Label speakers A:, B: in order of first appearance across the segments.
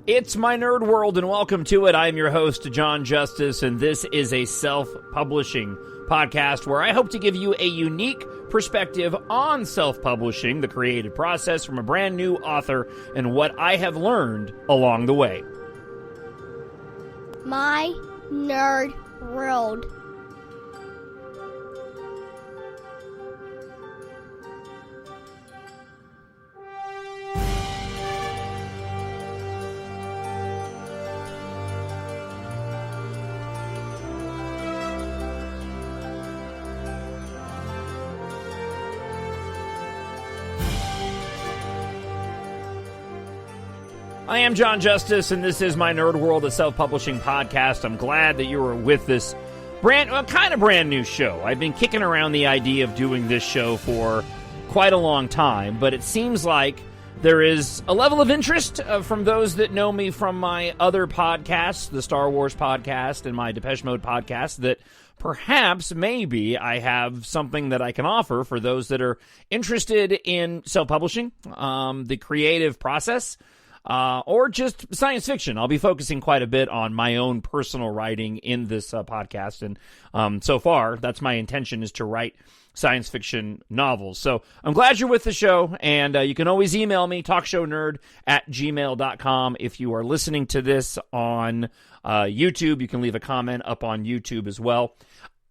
A: It's my nerd world, and welcome to it. I'm your host, Jon Justice, and this is a self-publishing podcast where I hope to give you a unique perspective on self-publishing, the creative process from a brand new author, and what I have learned along the way.
B: My nerd world.
A: I am Jon Justice, and this is my Nerd World, a self-publishing podcast. I'm glad that you are with this brand new show. I've been kicking around the idea of doing this show for quite a long time, but it seems like there is a level of interest from those that know me from my other podcasts, the Star Wars podcast and my Depeche Mode podcast, that perhaps, maybe, I have something that I can offer for those that are interested in self-publishing, the creative process, or just science fiction. I'll be focusing quite a bit on my own personal writing in this podcast, and so far, that's my intention, is to write science fiction novels. So I'm glad you're with the show, and you can always email me, TalkShowNerd@gmail.com. If you are listening to this on YouTube, you can leave a comment up on YouTube as well.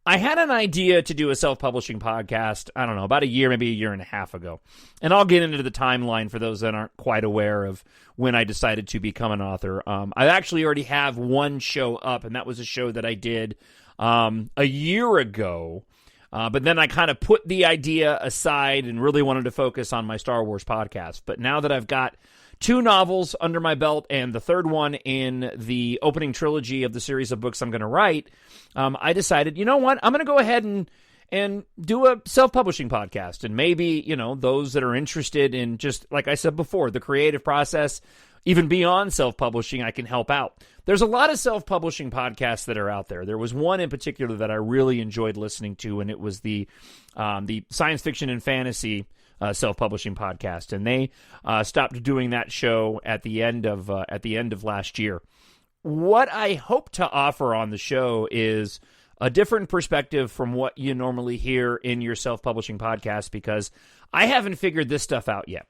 A: I had an idea to do a self-publishing podcast, I don't know, about a year, maybe a year and a half ago. And I'll get into the timeline for those that aren't quite aware of when I decided to become an author. I actually already have one show up, and that was a show that I did a year ago. But then I kind of put the idea aside and really wanted to focus on my Star Wars podcast. But now that I've got two novels under my belt and the third one in the opening trilogy of the series of books I'm going to write, I decided, you know what, I'm going to go ahead and do a self-publishing podcast. And maybe, those that are interested in, just like I said before, the creative process, even beyond self-publishing, I can help out. There's a lot of self-publishing podcasts that are out there. There was one in particular that I really enjoyed listening to, and it was the science fiction and fantasy self-publishing podcast, and they stopped doing that show at the end of last year. What I hope to offer on the show is a different perspective from what you normally hear in your self-publishing podcast, because I haven't figured this stuff out yet.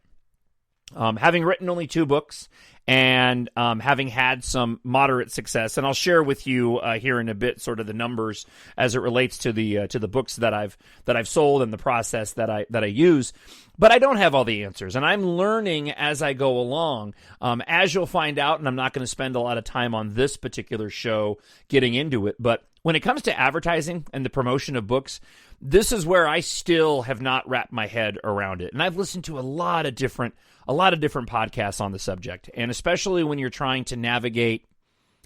A: Having written only 2 books and having had some moderate success, and I'll share with you here in a bit sort of the numbers as it relates to the books that I've sold and the process that I use. But I don't have all the answers, and I'm learning as I go along. As you'll find out, and I'm not going to spend a lot of time on this particular show getting into it, but when it comes to advertising and the promotion of books, this is where I still have not wrapped my head around it. And I've listened to a lot of different podcasts on the subject, and especially when you're trying to navigate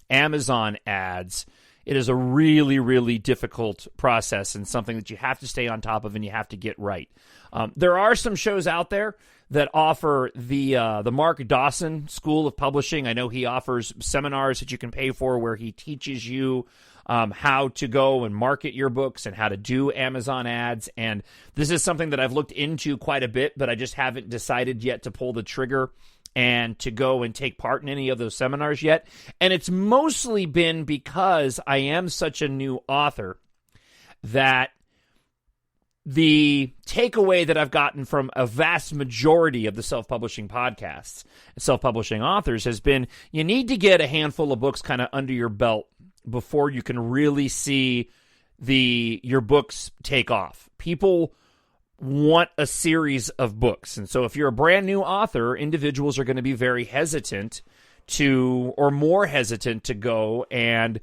A: Amazon ads, it is a really, really difficult process and something that you have to stay on top of and you have to get right. There are some shows out there that offer the Mark Dawson School of Publishing. I know he offers seminars that you can pay for where he teaches you how to go and market your books and how to do Amazon ads. And this is something that I've looked into quite a bit, but I just haven't decided yet to pull the trigger and to go and take part in any of those seminars yet. And it's mostly been because I am such a new author that the takeaway that I've gotten from a vast majority of the self-publishing podcasts, self-publishing authors, has been you need to get a handful of books kind of under your belt before you can really see your books take off. People want a series of books. And so if you're a brand new author, individuals are going to be very hesitant more hesitant to go and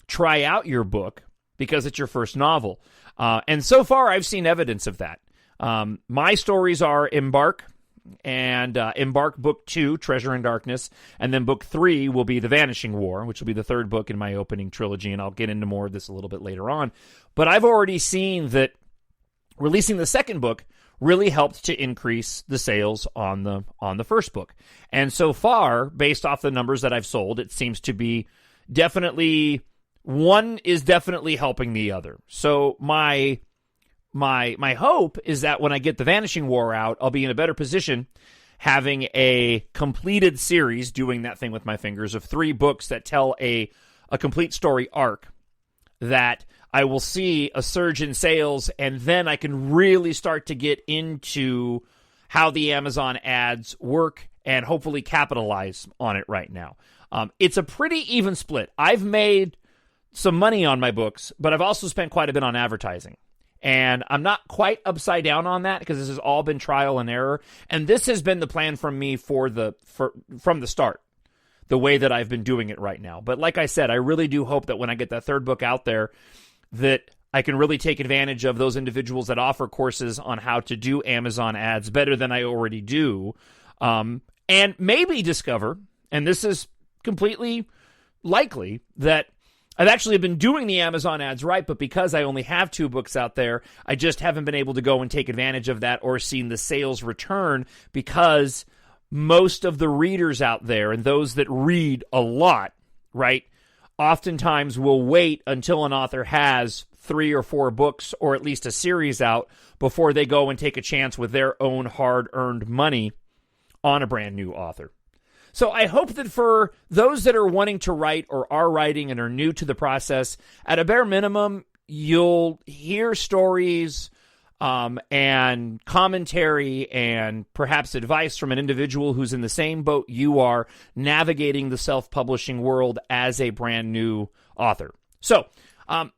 A: try out your book because it's your first novel. And so far, I've seen evidence of that. My stories are EMBARK, and EMBARK Book 2, Treasure in Darkness, and then Book 3 will be The Vanishing War, which will be the third book in my opening trilogy, and I'll get into more of this a little bit later on. But I've already seen that releasing the second book really helped to increase the sales on the first book. And so far, based off the numbers that I've sold, it seems to be definitely, one is definitely helping the other. So my hope is that when I get The Vanishing War out, I'll be in a better position having a completed series, doing that thing with my fingers, of 3 books that tell a complete story arc, that I will see a surge in sales, and then I can really start to get into how the Amazon ads work and hopefully capitalize on it right now. It's a pretty even split. I've made some money on my books, but I've also spent quite a bit on advertising. And I'm not quite upside down on that because this has all been trial and error. And this has been the plan from me from the start, the way that I've been doing it right now. But like I said, I really do hope that when I get that 3rd book out there, that I can really take advantage of those individuals that offer courses on how to do Amazon ads better than I already do. And maybe discover, and this is completely likely, that I've actually been doing the Amazon ads right, but because I only have 2 books out there, I just haven't been able to go and take advantage of that or seen the sales return, because most of the readers out there, and those that read a lot, right, oftentimes will wait until an author has 3 or 4 books or at least a series out before they go and take a chance with their own hard-earned money on a brand new author. So I hope that for those that are wanting to write or are writing and are new to the process, at a bare minimum, you'll hear stories and commentary and perhaps advice from an individual who's in the same boat you are, navigating the self-publishing world as a brand new author. So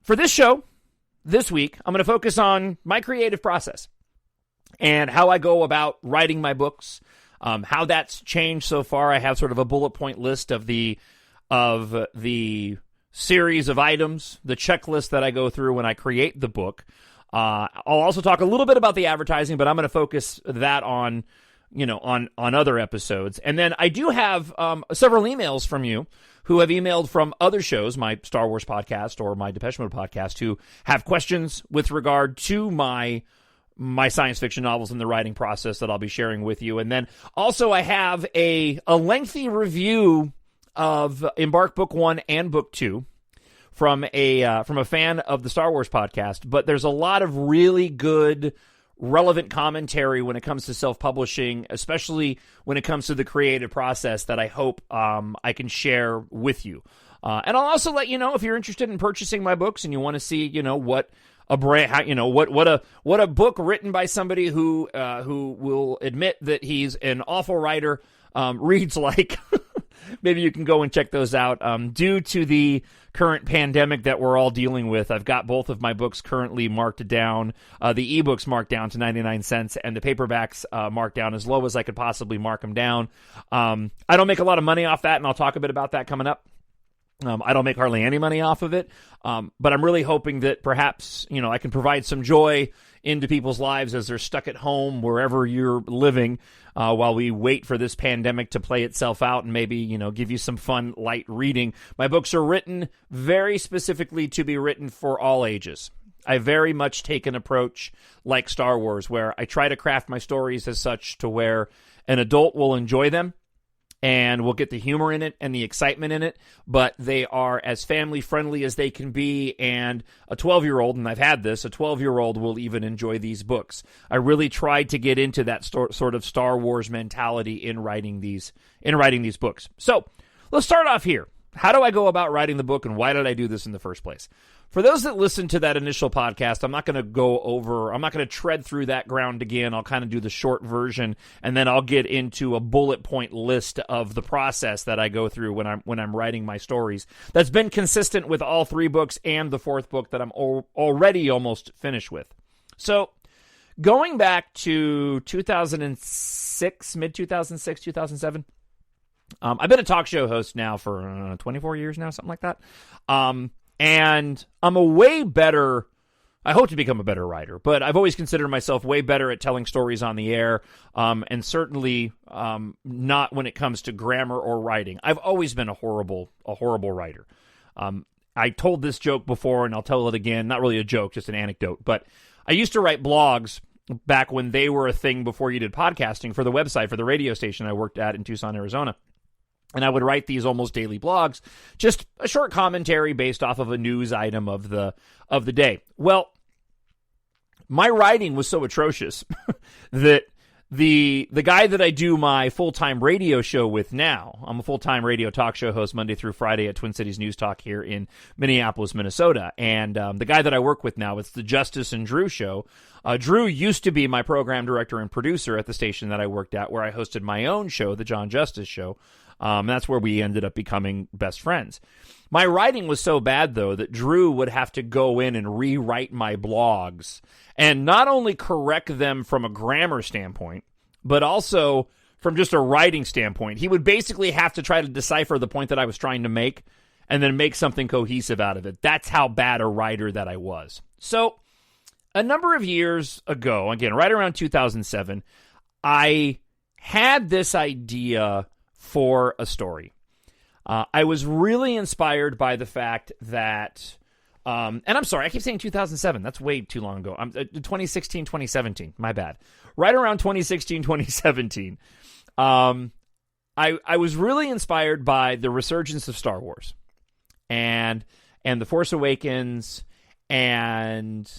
A: for this show, this week, I'm going to focus on my creative process and how I go about writing my books, how that's changed so far. I have sort of a bullet point list of the series of items, the checklist that I go through when I create the book. I'll also talk a little bit about the advertising, but I'm going to focus that on other episodes. And then I do have several emails from you who have emailed from other shows, my Star Wars podcast or my Depeche Mode podcast, who have questions with regard to my science fiction novels and the writing process that I'll be sharing with you. And then also I have a lengthy review of EMBARK Book 1 and Book 2 from a fan of the Star Wars podcast, but there's a lot of really good, relevant commentary when it comes to self-publishing, especially when it comes to the creative process, that I hope I can share with you. And I'll also let you know if you're interested in purchasing my books and you want to see, what a brand, what a book written by somebody who will admit that he's an awful writer reads like. Maybe you can go and check those out. Due to the current pandemic that we're all dealing with, I've got both of my books currently marked down. The ebooks marked down to 99 cents and the paperbacks marked down as low as I could possibly mark them down. I don't make a lot of money off that, and I'll talk a bit about that coming up. I don't make hardly any money off of it, but I'm really hoping that perhaps, I can provide some joy into people's lives as they're stuck at home, wherever you're living, while we wait for this pandemic to play itself out and maybe, give you some fun, light reading. My books are written very specifically to be written for all ages. I very much take an approach like Star Wars, where I try to craft my stories as such to where an adult will enjoy them and we'll get the humor in it and the excitement in it, but they are as family-friendly as they can be, and a 12-year-old, and I've had this, a 12-year-old will even enjoy these books. I really tried to get into that sort of Star Wars mentality in writing these books. So let's start off here. How do I go about writing the book, and why did I do this in the first place? For those that listen to that initial podcast, I'm not going to tread through that ground again. I'll kind of do the short version, and then I'll get into a bullet point list of the process that I go through when I'm writing my stories. That's been consistent with all 3 books and the 4th book that I'm already almost finished with. So going back to 2006, mid-2006, 2007, I've been a talk show host now for 24 years now, something like that. And I'm I hope to become a better writer, but I've always considered myself way better at telling stories on the air, and certainly not when it comes to grammar or writing. I've always been a horrible writer. I told this joke before, and I'll tell it again. Not really a joke, just an anecdote. But I used to write blogs back when they were a thing before you did podcasting, for the website, for the radio station I worked at in Tucson, Arizona. And I would write these almost daily blogs, just a short commentary based off of a news item of the day. Well, my writing was so atrocious that the guy that I do my full-time radio show with now, I'm a full-time radio talk show host Monday through Friday at Twin Cities News Talk here in Minneapolis, Minnesota. And the guy that I work with now, it's the Justice and Drew show. Drew used to be my program director and producer at the station that I worked at, where I hosted my own show, the Jon Justice show. That's where we ended up becoming best friends. My writing was so bad, though, that Drew would have to go in and rewrite my blogs and not only correct them from a grammar standpoint, but also from just a writing standpoint. He would basically have to try to decipher the point that I was trying to make and then make something cohesive out of it. That's how bad a writer that I was. So a number of years ago, again, right around 2007, I had this idea for a story. I was really inspired by the fact that, and I'm sorry, I keep saying 2007. That's way too long ago. 2016, 2017. My bad. Right around 2016, 2017. I was really inspired by the resurgence of Star Wars and The Force Awakens, and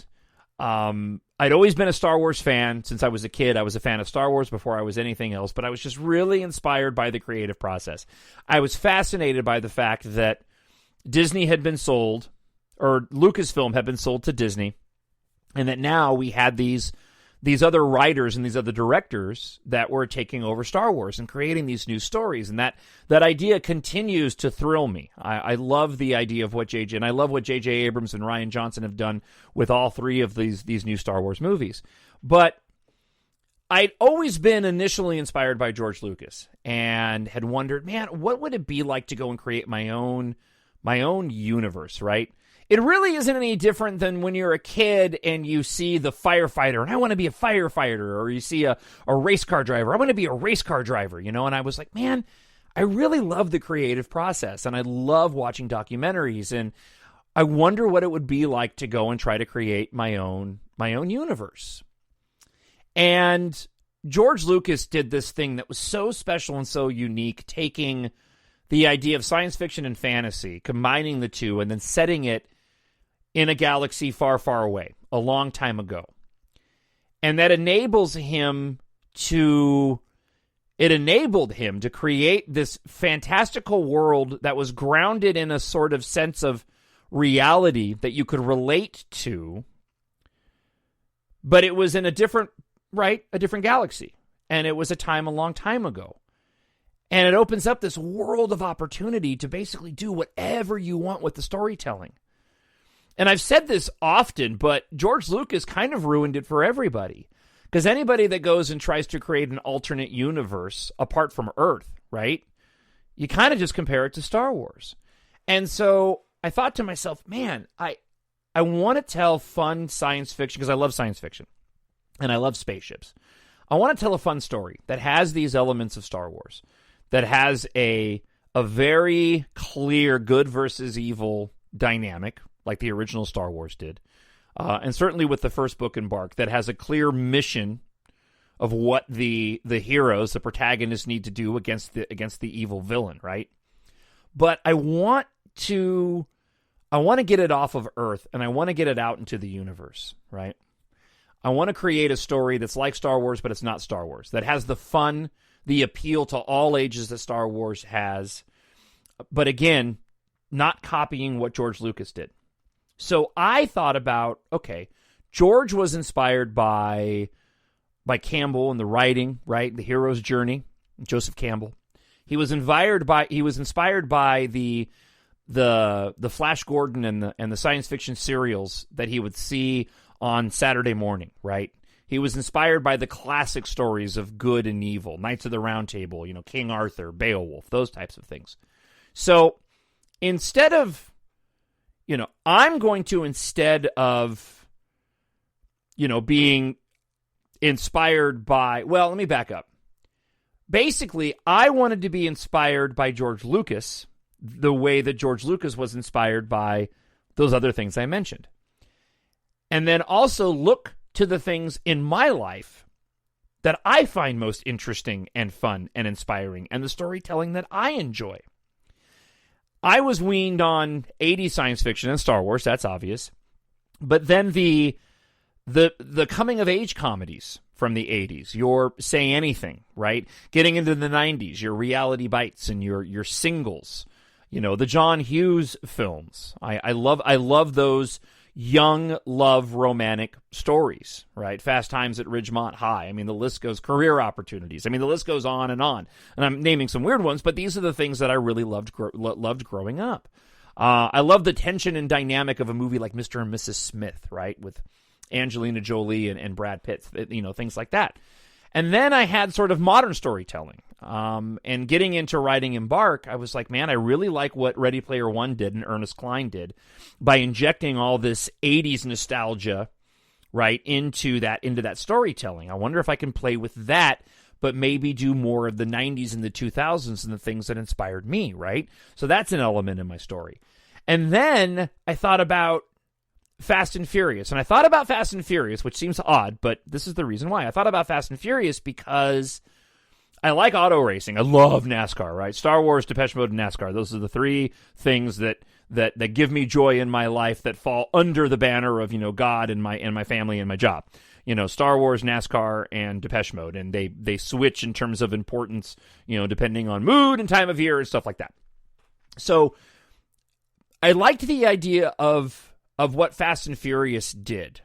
A: I'd always been a Star Wars fan since I was a kid. I was a fan of Star Wars before I was anything else, but I was just really inspired by the creative process. I was fascinated by the fact that Disney had been sold, or Lucasfilm had been sold to Disney, and that now we had these other writers and these other directors that were taking over Star Wars and creating these new stories. And that idea continues to thrill me. I love the idea of what J.J. and I love what J.J. Abrams and Rian Johnson have done with all three of these new Star Wars movies. But I'd always been initially inspired by George Lucas and had wondered, man, what would it be like to go and create my own universe, right? It really isn't any different than when you're a kid and you see the firefighter, and I want to be a firefighter, or you see a race car driver, I want to be a race car driver, and I was like, man, I really love the creative process, and I love watching documentaries, and I wonder what it would be like to go and try to create my own universe. And George Lucas did this thing that was so special and so unique, taking the idea of science fiction and fantasy, combining the two, and then setting it in a galaxy far, far away, a long time ago. And that enabled him to create this fantastical world that was grounded in a sort of sense of reality that you could relate to, but it was in a different galaxy. And it was a time a long time ago. And it opens up this world of opportunity to basically do whatever you want with the storytelling. And I've said this often, but George Lucas kind of ruined it for everybody. Because anybody that goes and tries to create an alternate universe apart from Earth, right? You kind of just compare it to Star Wars. And so I thought to myself, man, I want to tell fun science fiction, because I love science fiction. And I love spaceships. I want to tell a fun story that has these elements of Star Wars. That has a very clear good versus evil dynamic, like the original Star Wars did. And certainly with the first book, EMBARK, that has a clear mission of what the heroes, the protagonists, need to do against the evil villain, right? But I want to get it off of Earth, and I want to get it out into the universe, right? I want to create a story that's like Star Wars, but it's not Star Wars, that has the fun, the appeal to all ages that Star Wars has, but again, not copying what George Lucas did. So I thought about, okay, George was inspired by Campbell and the writing, right? The hero's journey, Joseph Campbell. He was inspired by the Flash Gordon and the science fiction serials that he would see on Saturday morning, right? He was inspired by the classic stories of good and evil, Knights of the Round Table, King Arthur, Beowulf, those types of things. So instead of, I'm going to, instead of, being inspired by, well, let me back up. Basically, I wanted to be inspired by George Lucas the way that George Lucas was inspired by those other things I mentioned. And then also look to the things in my life that I find most interesting and fun and inspiring, and the storytelling that I enjoy. I was weaned on 80s science fiction and Star Wars, that's obvious. But then the coming of age comedies, from the 80s, your Say Anything, right? Getting into the 90s, your Reality Bites and your singles, the John Hughes films. I love those young love romantic stories, right? Fast Times at Ridgemont High. I mean, the list goes, career opportunities. I mean, the list goes on. And I'm naming some weird ones, but these are the things that I really loved growing up. I love the tension and dynamic of a movie like Mr. and Mrs. Smith, right? With Angelina Jolie and Brad Pitt, things like that. And then I had sort of modern storytelling. And getting into writing EMBARK, I was like, man, I really like what Ready Player One did and Ernest Cline did by injecting all this 80s nostalgia, right, into that storytelling. I wonder if I can play with that, but maybe do more of the 90s and the 2000s and the things that inspired me, right? So that's an element in my story. And then I thought about Fast and Furious. And I thought about Fast and Furious, which seems odd, but this is the reason why. I thought about Fast and Furious because I like auto racing. I love NASCAR, right? Star Wars, Depeche Mode, and NASCAR. Those are the three things that give me joy in my life that fall under the banner of, God and my family and my job. Star Wars, NASCAR, and Depeche Mode. And they switch in terms of importance, depending on mood and time of year and stuff like that. So I liked the idea of what Fast and Furious did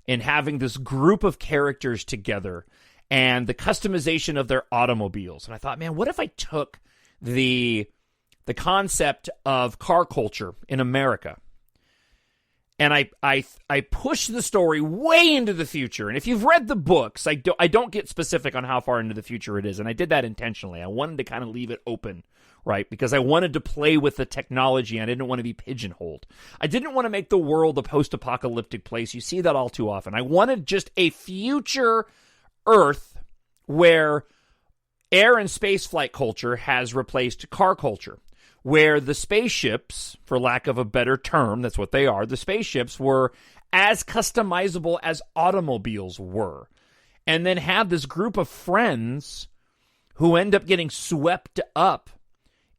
A: in having this group of characters together and the customization of their automobiles. And I thought, man, what if I took the concept of car culture in America and I pushed the story way into the future. And if you've read the books, I don't get specific on how far into the future it is. And I did that intentionally. I wanted to kind of leave it open, right? Because I wanted to play with the technology and I didn't want to be pigeonholed. I didn't want to make the world a post-apocalyptic place. You see that all too often. I wanted just a future Earth where air and space flight culture has replaced car culture, where the spaceships, for lack of a better term, that's what they are, the spaceships were as customizable as automobiles were. And then have this group of friends who end up getting swept up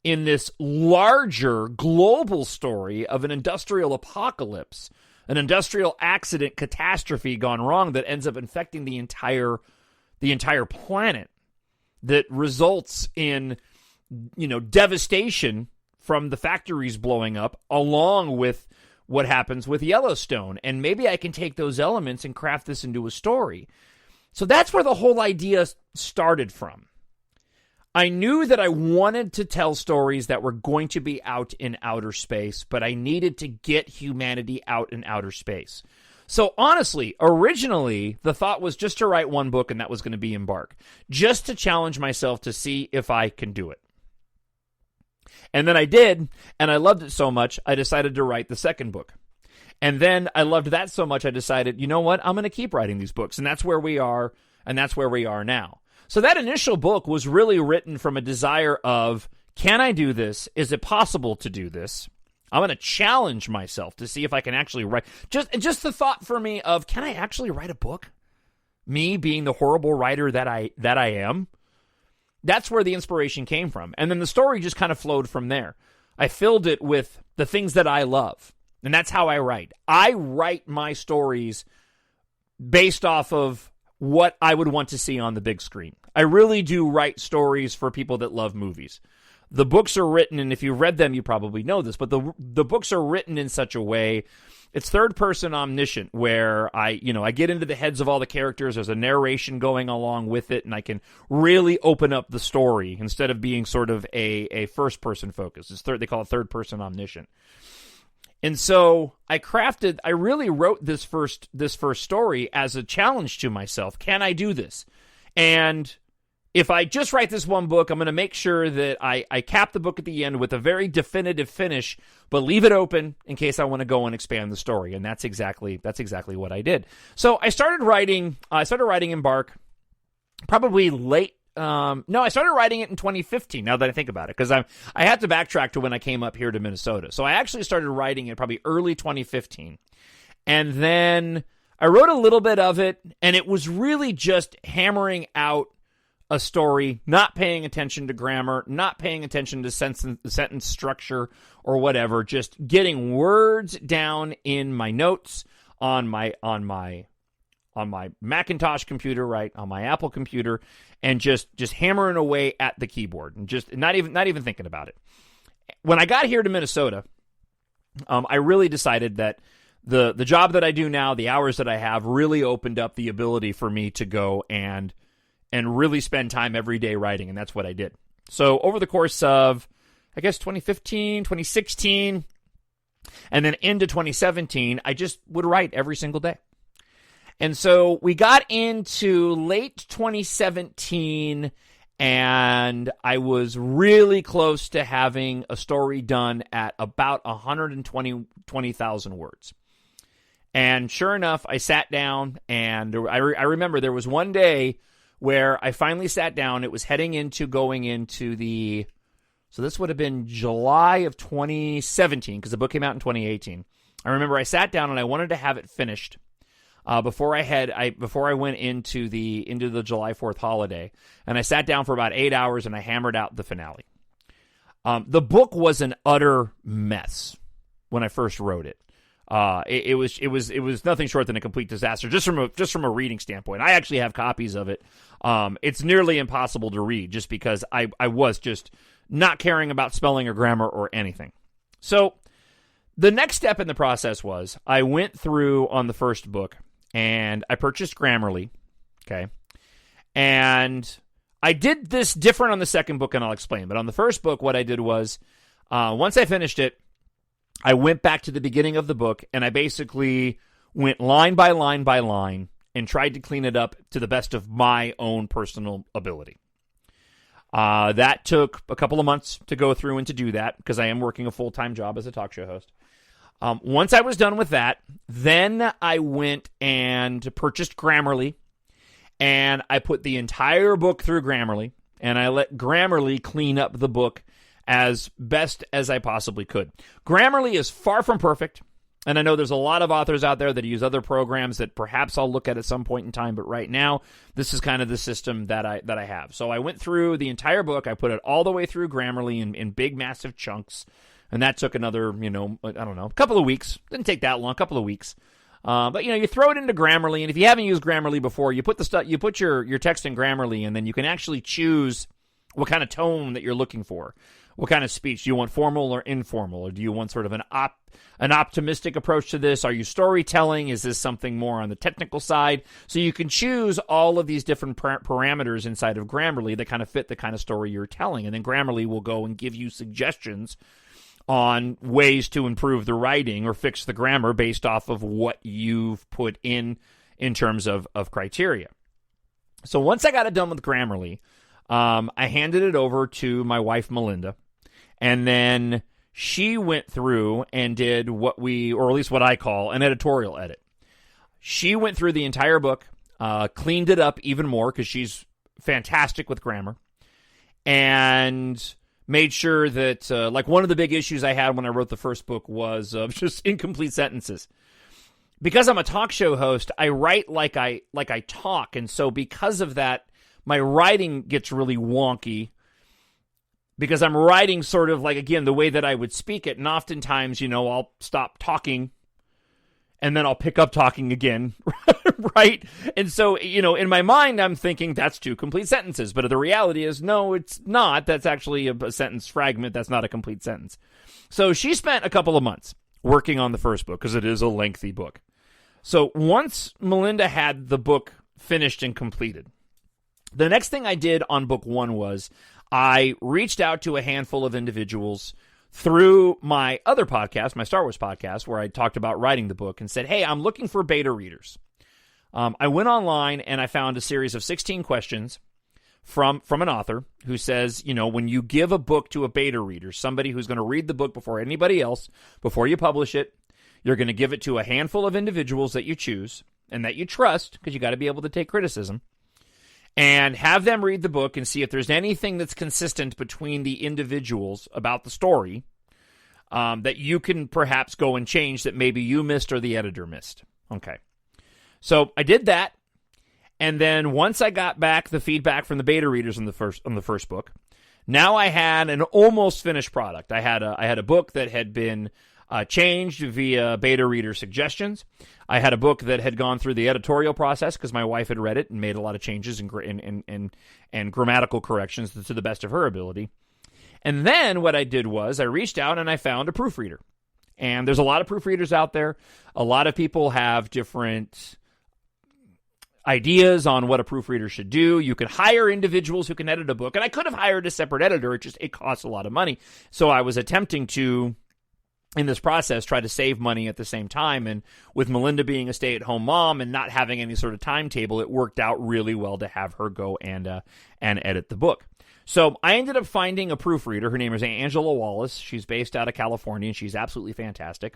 A: in this larger global story of an industrial apocalypse, an industrial accident catastrophe gone wrong that ends up infecting the entire planet, that results in, devastation from the factories blowing up, along with what happens with Yellowstone. And maybe I can take those elements and craft this into a story. So that's where the whole idea started from. I knew that I wanted to tell stories that were going to be out in outer space, but I needed to get humanity out in outer space. So honestly, originally, the thought was just to write one book, and that was going to be EMBARK, just to challenge myself to see if I can do it. And then I did, and I loved it so much, I decided to write the second book. And then I loved that so much, I decided, you know what, I'm going to keep writing these books, and that's where we are, and that's where we are now. So that initial book was really written from a desire of, can I do this? Is it possible to do this? I'm going to challenge myself to see if I can actually write. Just the thought for me of, can I actually write a book? Me being the horrible writer that I am. That's where the inspiration came from. And then the story just kind of flowed from there. I filled it with the things that I love. And that's how I write. I write my stories based off of what I would want to see on the big screen. I really do write stories for people that love movies. The books are written, and if you've read them, you probably know this, but the books are written in such a way, it's third-person omniscient, where I get into the heads of all the characters, there's a narration going along with it, and I can really open up the story instead of being sort of a first-person focus. They call it third-person omniscient. And so I really wrote this first story as a challenge to myself. Can I do this? And if I just write this one book, I'm going to make sure that I cap the book at the end with a very definitive finish, but leave it open in case I want to go and expand the story. And that's exactly what I did. So I started writing EMBARK probably late. I started writing it in 2015, now that I think about it, because I had to backtrack to when I came up here to Minnesota. So I actually started writing it probably early 2015. And then I wrote a little bit of it, and it was really just hammering out a story, not paying attention to grammar, not paying attention to sentence structure or whatever, just getting words down in my notes on my my Macintosh computer, right, on my Apple computer, and just hammering away at the keyboard and just not even thinking about it. When I got here to Minnesota, I really decided that the job that I do now, the hours that I have, really opened up the ability for me to go and really spend time every day writing, and that's what I did. So over the course of, I guess, 2015, 2016, and then into 2017, I just would write every single day. And so we got into late 2017, and I was really close to having a story done at about 120,000 words. And sure enough, I sat down, and I remember there was one day where I finally sat down. It was going into the, so this would have been July of 2017, because the book came out in 2018. I remember I sat down and I wanted to have it finished before I went into the July 4th holiday, and I sat down for about 8 hours and I hammered out the finale. The book was an utter mess when I first wrote it. It was nothing short than a complete disaster, just from a reading standpoint. I actually have copies of it. It's nearly impossible to read just because I was just not caring about spelling or grammar or anything. So the next step in the process was I went through on the first book and I purchased Grammarly. Okay. And I did this different on the second book, and I'll explain. But on the first book, what I did was once I finished it, I went back to the beginning of the book, and I basically went line by line by line and tried to clean it up to the best of my own personal ability. That took a couple of months to go through and to do that, because I am working a full-time job as a talk show host. Once I was done with that, then I went and purchased Grammarly, and I put the entire book through Grammarly, and I let Grammarly clean up the book as best as I possibly could. Grammarly is far from perfect, and I know there's a lot of authors out there that use other programs that perhaps I'll look at some point in time, but right now, this is kind of the system that I have. So I went through the entire book, I put it all the way through Grammarly in big, massive chunks, and that took another, a couple of weeks. Didn't take that long, a couple of weeks. But you throw it into Grammarly, and if you haven't used Grammarly before, you put your text in Grammarly, and then you can actually choose what kind of tone that you're looking for. What kind of speech? Do you want formal or informal? Or do you want sort of an optimistic approach to this? Are you storytelling? Is this something more on the technical side? So you can choose all of these different parameters inside of Grammarly that kind of fit the kind of story you're telling. And then Grammarly will go and give you suggestions on ways to improve the writing or fix the grammar based off of what you've put in terms of criteria. So once I got it done with Grammarly, I handed it over to my wife, Melinda, and then she went through and did what I call an editorial edit. She went through the entire book, cleaned it up even more because she's fantastic with grammar, and made sure that, one of the big issues I had when I wrote the first book was just incomplete sentences. Because I'm a talk show host, I write like I talk, and so because of that, my writing gets really wonky because I'm writing sort of like, again, the way that I would speak it. And oftentimes, I'll stop talking and then I'll pick up talking again, right? And so, in my mind, I'm thinking that's two complete sentences. But the reality is, no, it's not. That's actually a sentence fragment. That's not a complete sentence. So she spent a couple of months working on the first book because it is a lengthy book. So once Melinda had the book finished and completed, the next thing I did on book one was I reached out to a handful of individuals through my other podcast, my Star Wars podcast, where I talked about writing the book, and said, hey, I'm looking for beta readers. I went online and I found a series of 16 questions from an author who says, when you give a book to a beta reader, somebody who's going to read the book before anybody else, before you publish it, you're going to give it to a handful of individuals that you choose and that you trust, because you got to be able to take criticism, and have them read the book and see if there's anything that's consistent between the individuals about the story that you can perhaps go and change that maybe you missed or the editor missed. Okay. So I did that, and then once I got back the feedback from the beta readers on the first book, now I had an almost finished product. I had a book that had been changed via beta reader suggestions. I had a book that had gone through the editorial process because my wife had read it and made a lot of changes and grammatical corrections to the best of her ability. And then what I did was I reached out and I found a proofreader. And there's a lot of proofreaders out there. A lot of people have different ideas on what a proofreader should do. You can hire individuals who can edit a book. And I could have hired a separate editor. It costs a lot of money. So I was attempting to, in this process, try to save money at the same time. And with Melinda being a stay-at-home mom and not having any sort of timetable, it worked out really well to have her go and edit the book. So I ended up finding a proofreader. Her name is Angela Wallace. She's based out of California, and she's absolutely fantastic.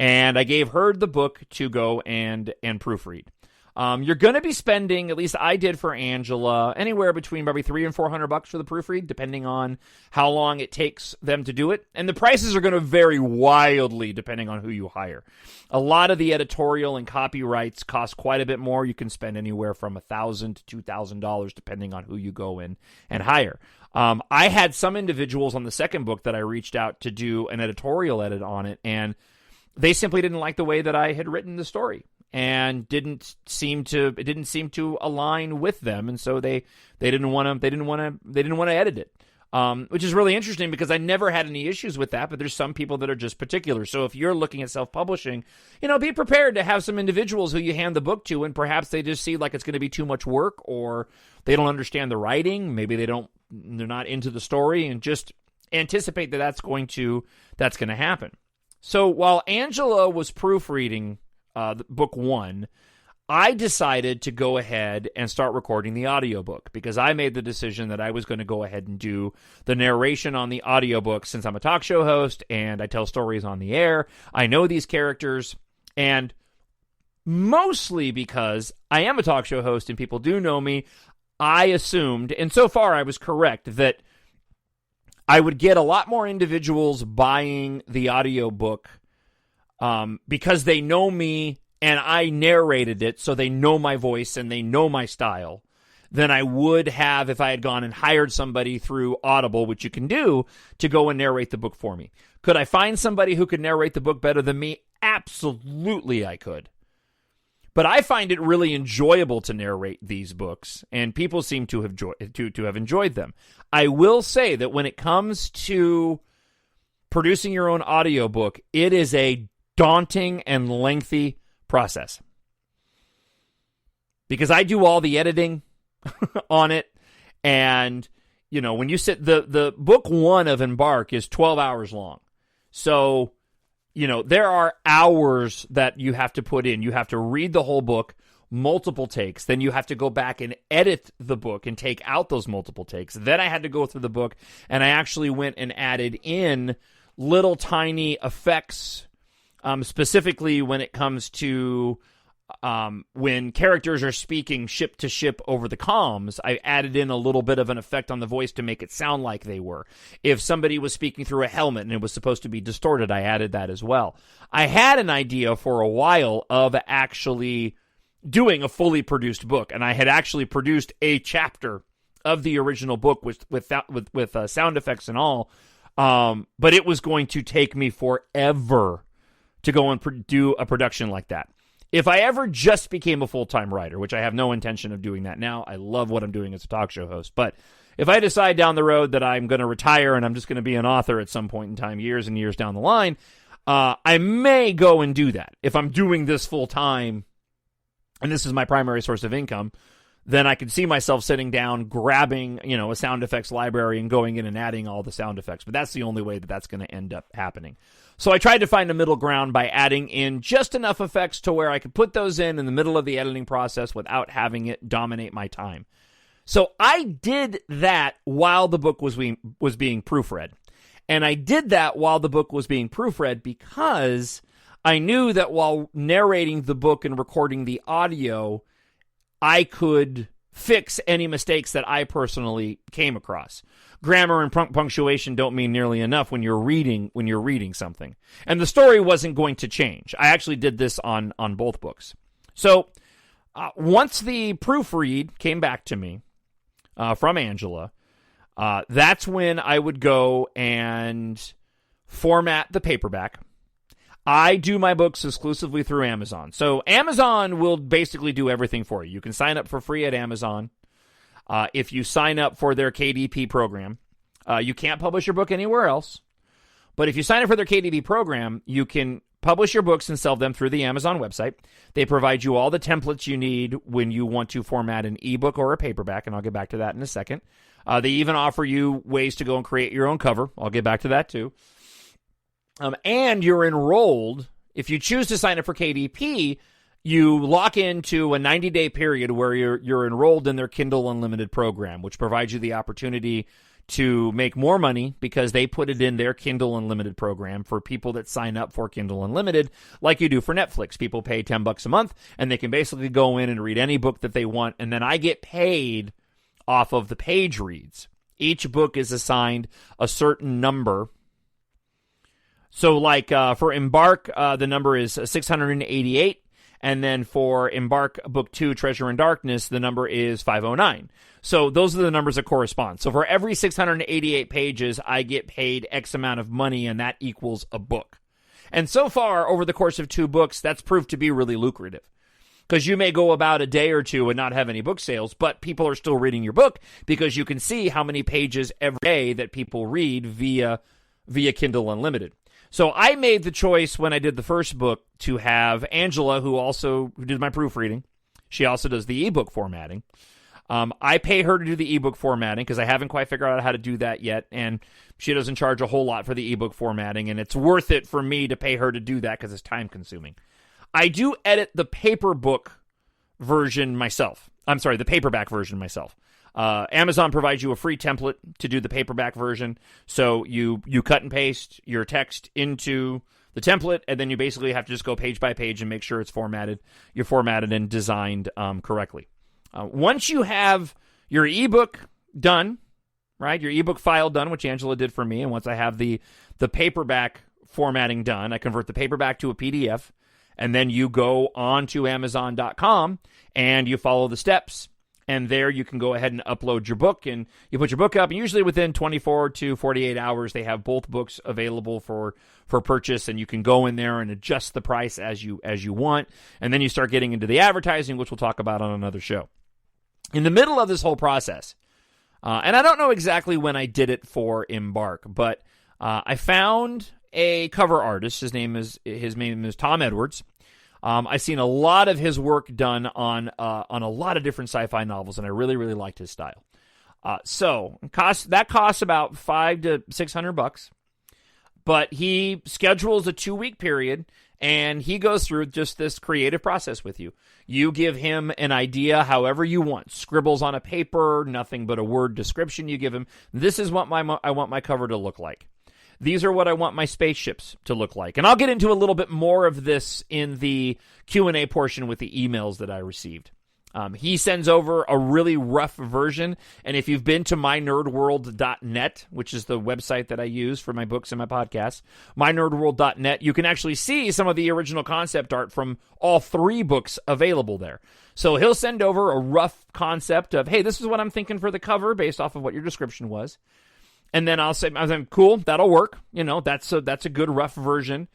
A: And I gave her the book to go and proofread. You're going to be spending, at least I did for Angela, anywhere between maybe $300 and $400 for the proofread, depending on how long it takes them to do it. And the prices are going to vary wildly depending on who you hire. A lot of the editorial and copyrights cost quite a bit more. You can spend anywhere from $1,000 to $2,000 depending on who you go in and hire. I had some individuals on the second book that I reached out to do an editorial edit on it, and they simply didn't like the way that I had written the story. And it didn't seem to align with them, and so they didn't want to edit it, which is really interesting because I never had any issues with that. But there's some people that are just particular. So if you're looking at self-publishing, be prepared to have some individuals who you hand the book to, and perhaps they just see like it's going to be too much work, or they don't understand the writing. Maybe they're not into the story, and just anticipate that that's going to happen. So while Angela was proofreading book one, I decided to go ahead and start recording the audiobook because I made the decision that I was going to go ahead and do the narration on the audiobook since I'm a talk show host and I tell stories on the air. I know these characters, and mostly because I am a talk show host and people do know me, I assumed, and so far I was correct, that I would get a lot more individuals buying the audiobook because they know me and I narrated it, so they know my voice and they know my style, than I would have if I had gone and hired somebody through Audible, which you can do, to go and narrate the book for me. Could I find somebody who could narrate the book better than me? Absolutely I could. But I find it really enjoyable to narrate these books, and people seem to have enjoyed them. I will say that when it comes to producing your own audiobook, it is a daunting and lengthy process. Because I do all the editing on it, and when you sit, the book one of EMBARK is 12 hours long. So, there are hours that you have to put in. You have to read the whole book, multiple takes. Then you have to go back and edit the book and take out those multiple takes. Then I had to go through the book, and I actually went and added in little tiny effects, specifically when it comes to when characters are speaking ship to ship over the comms. I added in a little bit of an effect on the voice to make it sound like they were. If somebody was speaking through a helmet and it was supposed to be distorted, I added that as well. I had an idea for a while of actually doing a fully produced book, and I had actually produced a chapter of the original book with sound effects and all, but it was going to take me forever to go and do a production like that. If I ever just became a full-time writer, which I have no intention of doing that now, I love what I'm doing as a talk show host, but if I decide down the road that I'm going to retire and I'm just going to be an author at some point in time, years and years down the line, I may go and do that. If I'm doing this full-time and this is my primary source of income, then I could see myself sitting down, grabbing, a sound effects library and going in and adding all the sound effects. But that's the only way that that's going to end up happening. So I tried to find a middle ground by adding in just enough effects to where I could put those in the middle of the editing process without having it dominate my time. So I did that while the book was being proofread. And I did that while the book was being proofread because I knew that while narrating the book and recording the audio, I could fix any mistakes that I personally came across. Grammar and punctuation don't mean nearly enough when you're reading something. And the story wasn't going to change. I actually did this on both books. So once the proofread came back to me from Angela, that's when I would go and format the paperback. I do my books exclusively through Amazon. So Amazon will basically do everything for you. You can sign up for free at Amazon. If you sign up for their KDP program, you can't publish your book anywhere else. But if you sign up for their KDP program, you can publish your books and sell them through the Amazon website. They provide you all the templates you need when you want to format an ebook or a paperback, and I'll get back to that in a second. They even offer you ways to go and create your own cover. I'll get back to that too. And you're enrolled. If you choose to sign up for KDP, you lock into a 90-day period where you're enrolled in their Kindle Unlimited program, which provides you the opportunity to make more money because they put it in their Kindle Unlimited program for people that sign up for Kindle Unlimited, like you do for Netflix. People pay $10 a month, and they can basically go in and read any book that they want, and then I get paid off of the page reads. Each book is assigned a certain number. So like for EMBARK, the number is 688. And then for EMBARK Book 2, Treasure in Darkness, the number is 509. So those are the numbers that correspond. So for every 688 pages, I get paid X amount of money, and that equals a book. And so far, over the course of 2 books, that's proved to be really lucrative. Because you may go about a day or two and not have any book sales, but people are still reading your book because you can see how many pages every day that people read via Kindle Unlimited. So I made the choice when I did the first book to have Angela, who did my proofreading. She also does the ebook formatting. I pay her to do the ebook formatting because I haven't quite figured out how to do that yet, and she doesn't charge a whole lot for the ebook formatting, and it's worth it for me to pay her to do that because it's time-consuming. I do edit the paperback version myself. Amazon provides you a free template to do the paperback version. So you cut and paste your text into the template, and then you basically have to just go page by page and make sure it's formatted. You're formatted and designed correctly. Once you have your ebook done, right, your ebook file done, which Angela did for me, and once I have the paperback formatting done, I convert the paperback to a PDF, and then you go on to Amazon.com and you follow the steps. And there you can go ahead and upload your book, and you put your book up, and usually within 24 to 48 hours, they have both books available for purchase, and you can go in there and adjust the price as you want, and then you start getting into the advertising, which we'll talk about on another show. In the middle of this whole process, and I don't know exactly when I did it for EMBARK, but I found a cover artist. His name is Tom Edwards. I've seen a lot of his work done on a lot of different sci-fi novels, and I really, really liked his style. So that costs about $500 to $600, but he schedules a 2-week period, and he goes through just this creative process with you. You give him an idea however you want. Scribbles on a paper, nothing but a word description. You give him, this is what I want my cover to look like. These are what I want my spaceships to look like. And I'll get into a little bit more of this in the Q&A portion with the emails that I received. He sends over a really rough version, and if you've been to mynerdworld.net, which is the website that I use for my books and my podcasts, mynerdworld.net, you can actually see some of the original concept art from all 3 books available there. So he'll send over a rough concept of, hey, this is what I'm thinking for the cover based off of what your description was. And then I'll say, cool, that'll work. You know, that's a good rough version.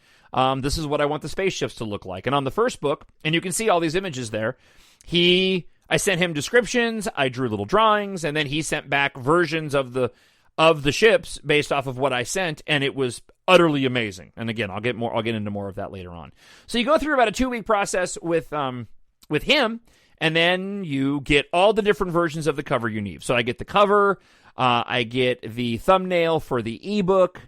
A: This is what I want the spaceships to look like. And on the first book, and you can see all these images there, I sent him descriptions, I drew little drawings, and then he sent back versions of the ships based off of what I sent, and it was utterly amazing. And again, I'll get into more of that later on. So you go through about a 2-week process with him, and then you get all the different versions of the cover you need. So I get the cover, I get the thumbnail for the ebook.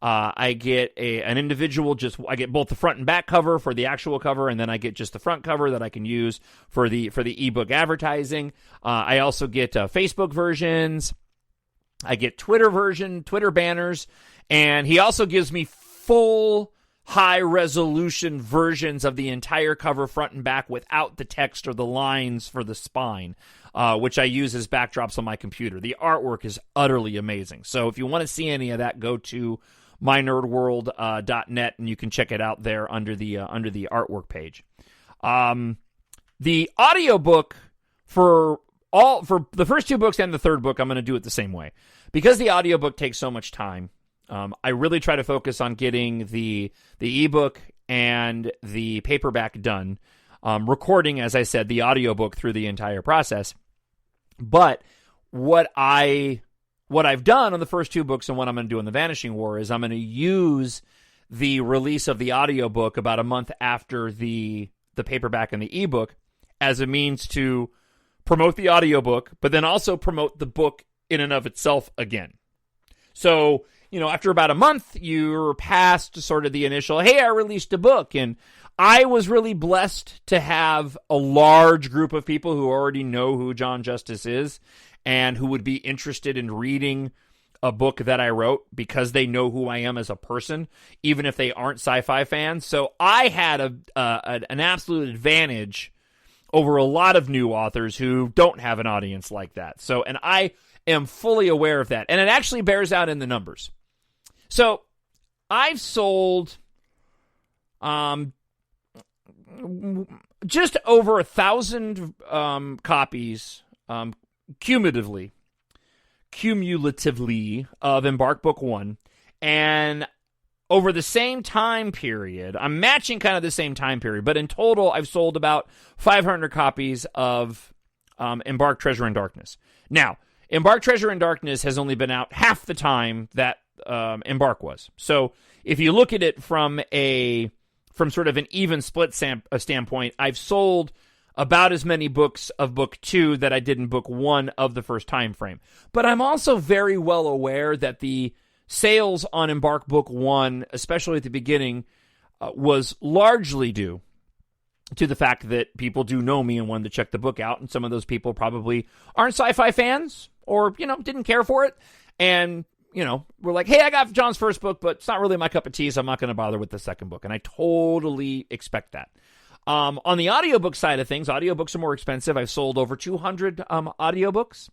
A: I get an individual, I get both the front and back cover for the actual cover, and then I get just the front cover that I can use for the ebook advertising. I also get Facebook versions. I get Twitter banners, and he also gives me full high-resolution versions of the entire cover front and back without the text or the lines for the spine, which I use as backdrops on my computer. The artwork is utterly amazing. So if you want to see any of that, go to mynerdworld.net, and you can check it out there under the artwork page. The audiobook for the first 2 books and the third book, I'm going to do it the same way. Because the audiobook takes so much time, I really try to focus on getting the ebook and the paperback done, recording, as I said, the audiobook through the entire process. But what I've done on the first 2 books and what I'm going to do in the Vanishing War is I'm going to use the release of the audiobook about a month after the paperback and the ebook as a means to promote the audiobook, but then also promote the book in and of itself again. So, after about a month, you're past sort of the initial, hey, I released a book. And I was really blessed to have a large group of people who already know who Jon Justice is and who would be interested in reading a book that I wrote because they know who I am as a person, even if they aren't sci-fi fans. So I had an absolute advantage over a lot of new authors who don't have an audience like that. So, and I am fully aware of that. And it actually bears out in the numbers. So I've sold just over 1,000 copies cumulatively of EMBARK Book 1. And over the same time period, I'm matching kind of the same time period, but in total, I've sold about 500 copies of EMBARK Treasure in Darkness. Now, EMBARK Treasure in Darkness has only been out half the time that EMBARK was. So if you look at it from sort of an even split standpoint, I've sold about as many books of Book 2 that I did in Book 1 of the first time frame. But I'm also very well aware that the sales on EMBARK Book 1, especially at the beginning, was largely due to the fact that people do know me and wanted to check the book out, and some of those people probably aren't sci-fi fans or, didn't care for it, and, we're like, hey, I got Jon's first book, but it's not really my cup of tea, so I'm not going to bother with the second book, and I totally expect that. On the audiobook side of things, audiobooks are more expensive. I've sold over 200 audiobooks.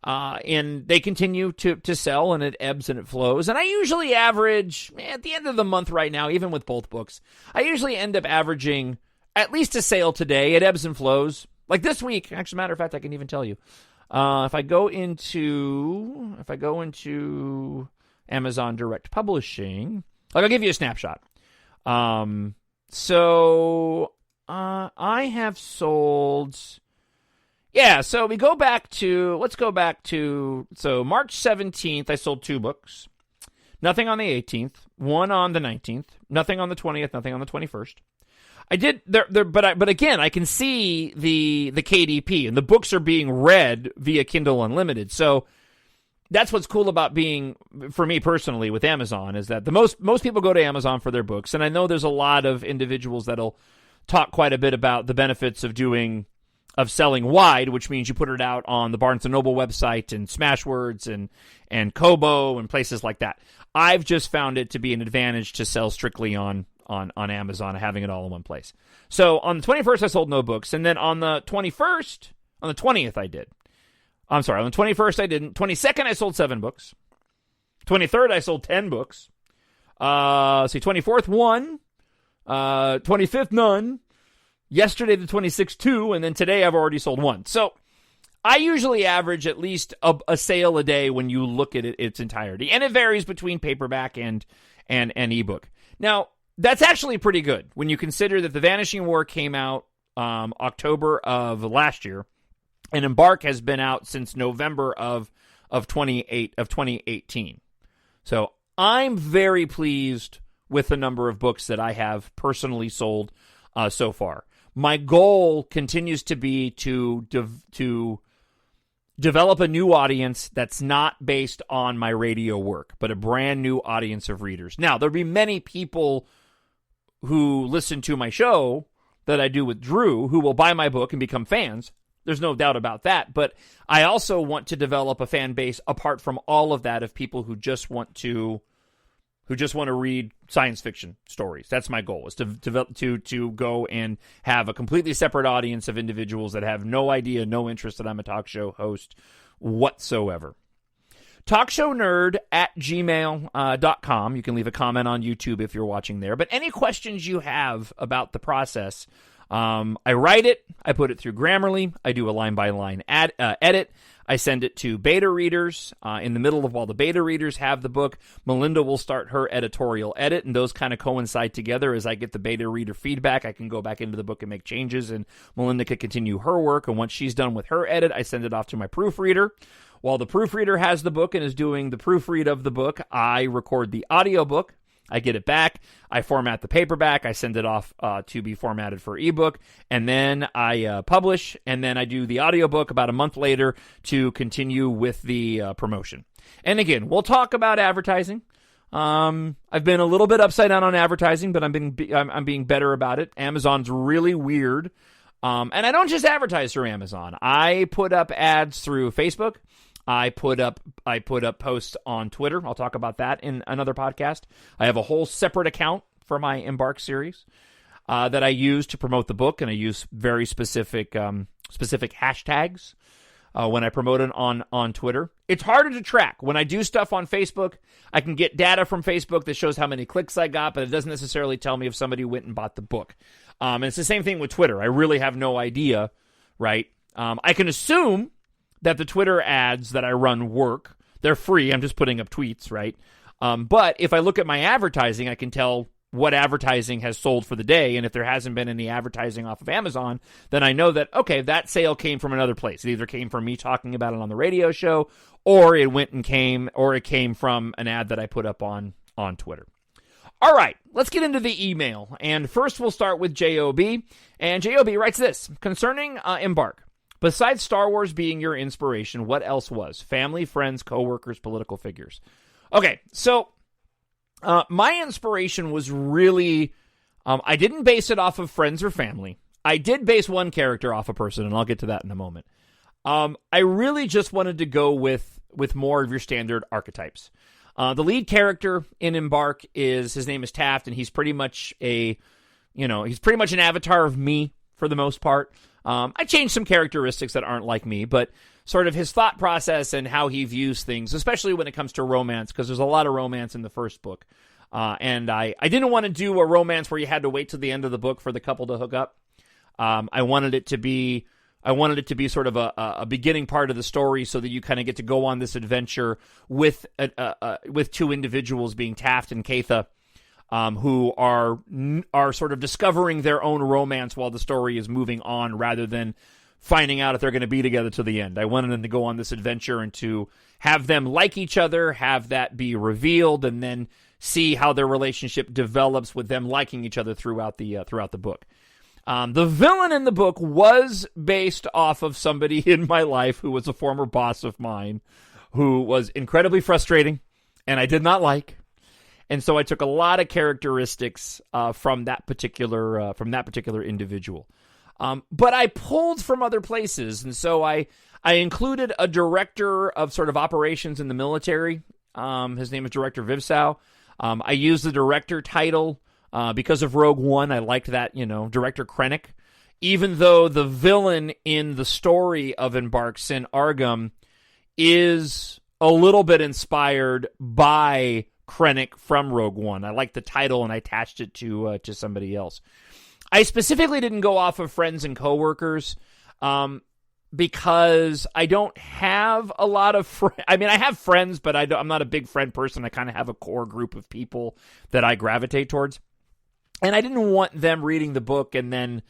A: And they continue to sell, and it ebbs and it flows. And I usually average, at the end of the month right now, even with both books, I usually end up averaging at least a sale today. It ebbs and flows. Like this week, actually, matter of fact, I can even tell you. If I go into Amazon Direct Publishing, I'll give you a snapshot. So I have sold... Yeah, so let's go back to, March 17th, I sold 2 books. Nothing on the 18th, 1 on the 19th, nothing on the 20th, nothing on the 21st. I did, but again, I can see the KDP, and the books are being read via Kindle Unlimited. So that's what's cool about being, for me personally, with Amazon, is that most people go to Amazon for their books, and I know there's a lot of individuals that'll talk quite a bit about the benefits of selling wide, which means you put it out on the Barnes & Noble website and Smashwords and Kobo and places like that. I've just found it to be an advantage to sell strictly on Amazon, having it all in one place. So on the 21st, I sold no books. And then on the 20th, I did. I'm sorry, on the 21st, I didn't. 22nd, I sold 7 books. 23rd, I sold 10 books. 24th, 1. 25th, none. Yesterday, the 26th, 2, and then today I've already sold 1. So I usually average at least a sale a day when you look at it its entirety, and it varies between paperback and ebook. Now, that's actually pretty good when you consider that The Vanishing War came out October of last year, and EMBARK has been out since November of 2018. So I'm very pleased with the number of books that I have personally sold so far. My goal continues to be to develop a new audience that's not based on my radio work, but a brand new audience of readers. Now, there'll be many people who listen to my show that I do with Drew who will buy my book and become fans. There's no doubt about that. But I also want to develop a fan base apart from all of that of people who just want to read science fiction stories. That's my goal, is to go and have a completely separate audience of individuals that have no idea, no interest that I'm a talk show host whatsoever. TalkShowNerd at gmail.com. You can leave a comment on YouTube if you're watching there. But any questions you have about the process, I write it, I put it through Grammarly, I do a line-by-line edit, I send it to beta readers. In the middle of while the beta readers have the book, Melinda will start her editorial edit, and those kind of coincide together. As I get the beta reader feedback, I can go back into the book and make changes, and Melinda can continue her work. And once she's done with her edit, I send it off to my proofreader. While the proofreader has the book and is doing the proofread of the book, I record the audiobook. I get it back, I format the paperback, I send it off to be formatted for ebook, and then I publish, and then I do the audiobook about a month later to continue with the promotion. And again, we'll talk about advertising. I've been a little bit upside down on advertising, but I'm being better about it. Amazon's really weird. And I don't just advertise through Amazon. I put up ads through Facebook. I put up posts on Twitter. I'll talk about that in another podcast. I have a whole separate account for my EMBARK series that I use to promote the book, and I use very specific hashtags when I promote it on Twitter. It's harder to track. When I do stuff on Facebook, I can get data from Facebook that shows how many clicks I got, but it doesn't necessarily tell me if somebody went and bought the book. And it's the same thing with Twitter. I really have no idea, right? I can assume that the Twitter ads that I run work. They're free. I'm just putting up tweets, right? But if I look at my advertising, I can tell what advertising has sold for the day. And if there hasn't been any advertising off of Amazon, then I know that, okay, that sale came from another place. It either came from me talking about it on the radio show, or it came from an ad that I put up on Twitter. All right, let's get into the email. And first we'll start with J.O.B. And J.O.B. writes this: concerning EMBARK. Besides Star Wars being your inspiration, what else was? Family, friends, coworkers, political figures. Okay, so my inspiration was really, I didn't base it off of friends or family. I did base one character off a person, and I'll get to that in a moment. I really just wanted to go with more of your standard archetypes. The lead character in EMBARK his name is Taft, and he's pretty much an avatar of me for the most part. I changed some characteristics that aren't like me, but sort of his thought process and how he views things, especially when it comes to romance, because there's a lot of romance in the first book. And I didn't want to do a romance where you had to wait till the end of the book for the couple to hook up. I wanted it to be sort of a beginning part of the story, so that you kind of get to go on this adventure with two individuals, being Taft and Katha, who are sort of discovering their own romance while the story is moving on, rather than finding out if they're going to be together to the end. I wanted them to go on this adventure and to have them like each other, have that be revealed, and then see how their relationship develops with them liking each other throughout the book. The villain in the book was based off of somebody in my life who was a former boss of mine, who was incredibly frustrating and I did not like. And so I took a lot of characteristics from that particular individual. But I pulled from other places, and so I included a director of sort of operations in the military. His name is Director Vivsow. I used the director title because of Rogue One. I liked that, Director Krennic. Even though the villain in the story of EMBARK, Sin Argum, is a little bit inspired by Krennic from Rogue One. I liked the title and I attached it to somebody else. I specifically didn't go off of friends and coworkers because I don't have a lot of friends. I mean, I have friends, but I'm not a big friend person. I kind of have a core group of people that I gravitate towards. And I didn't want them reading the book and then,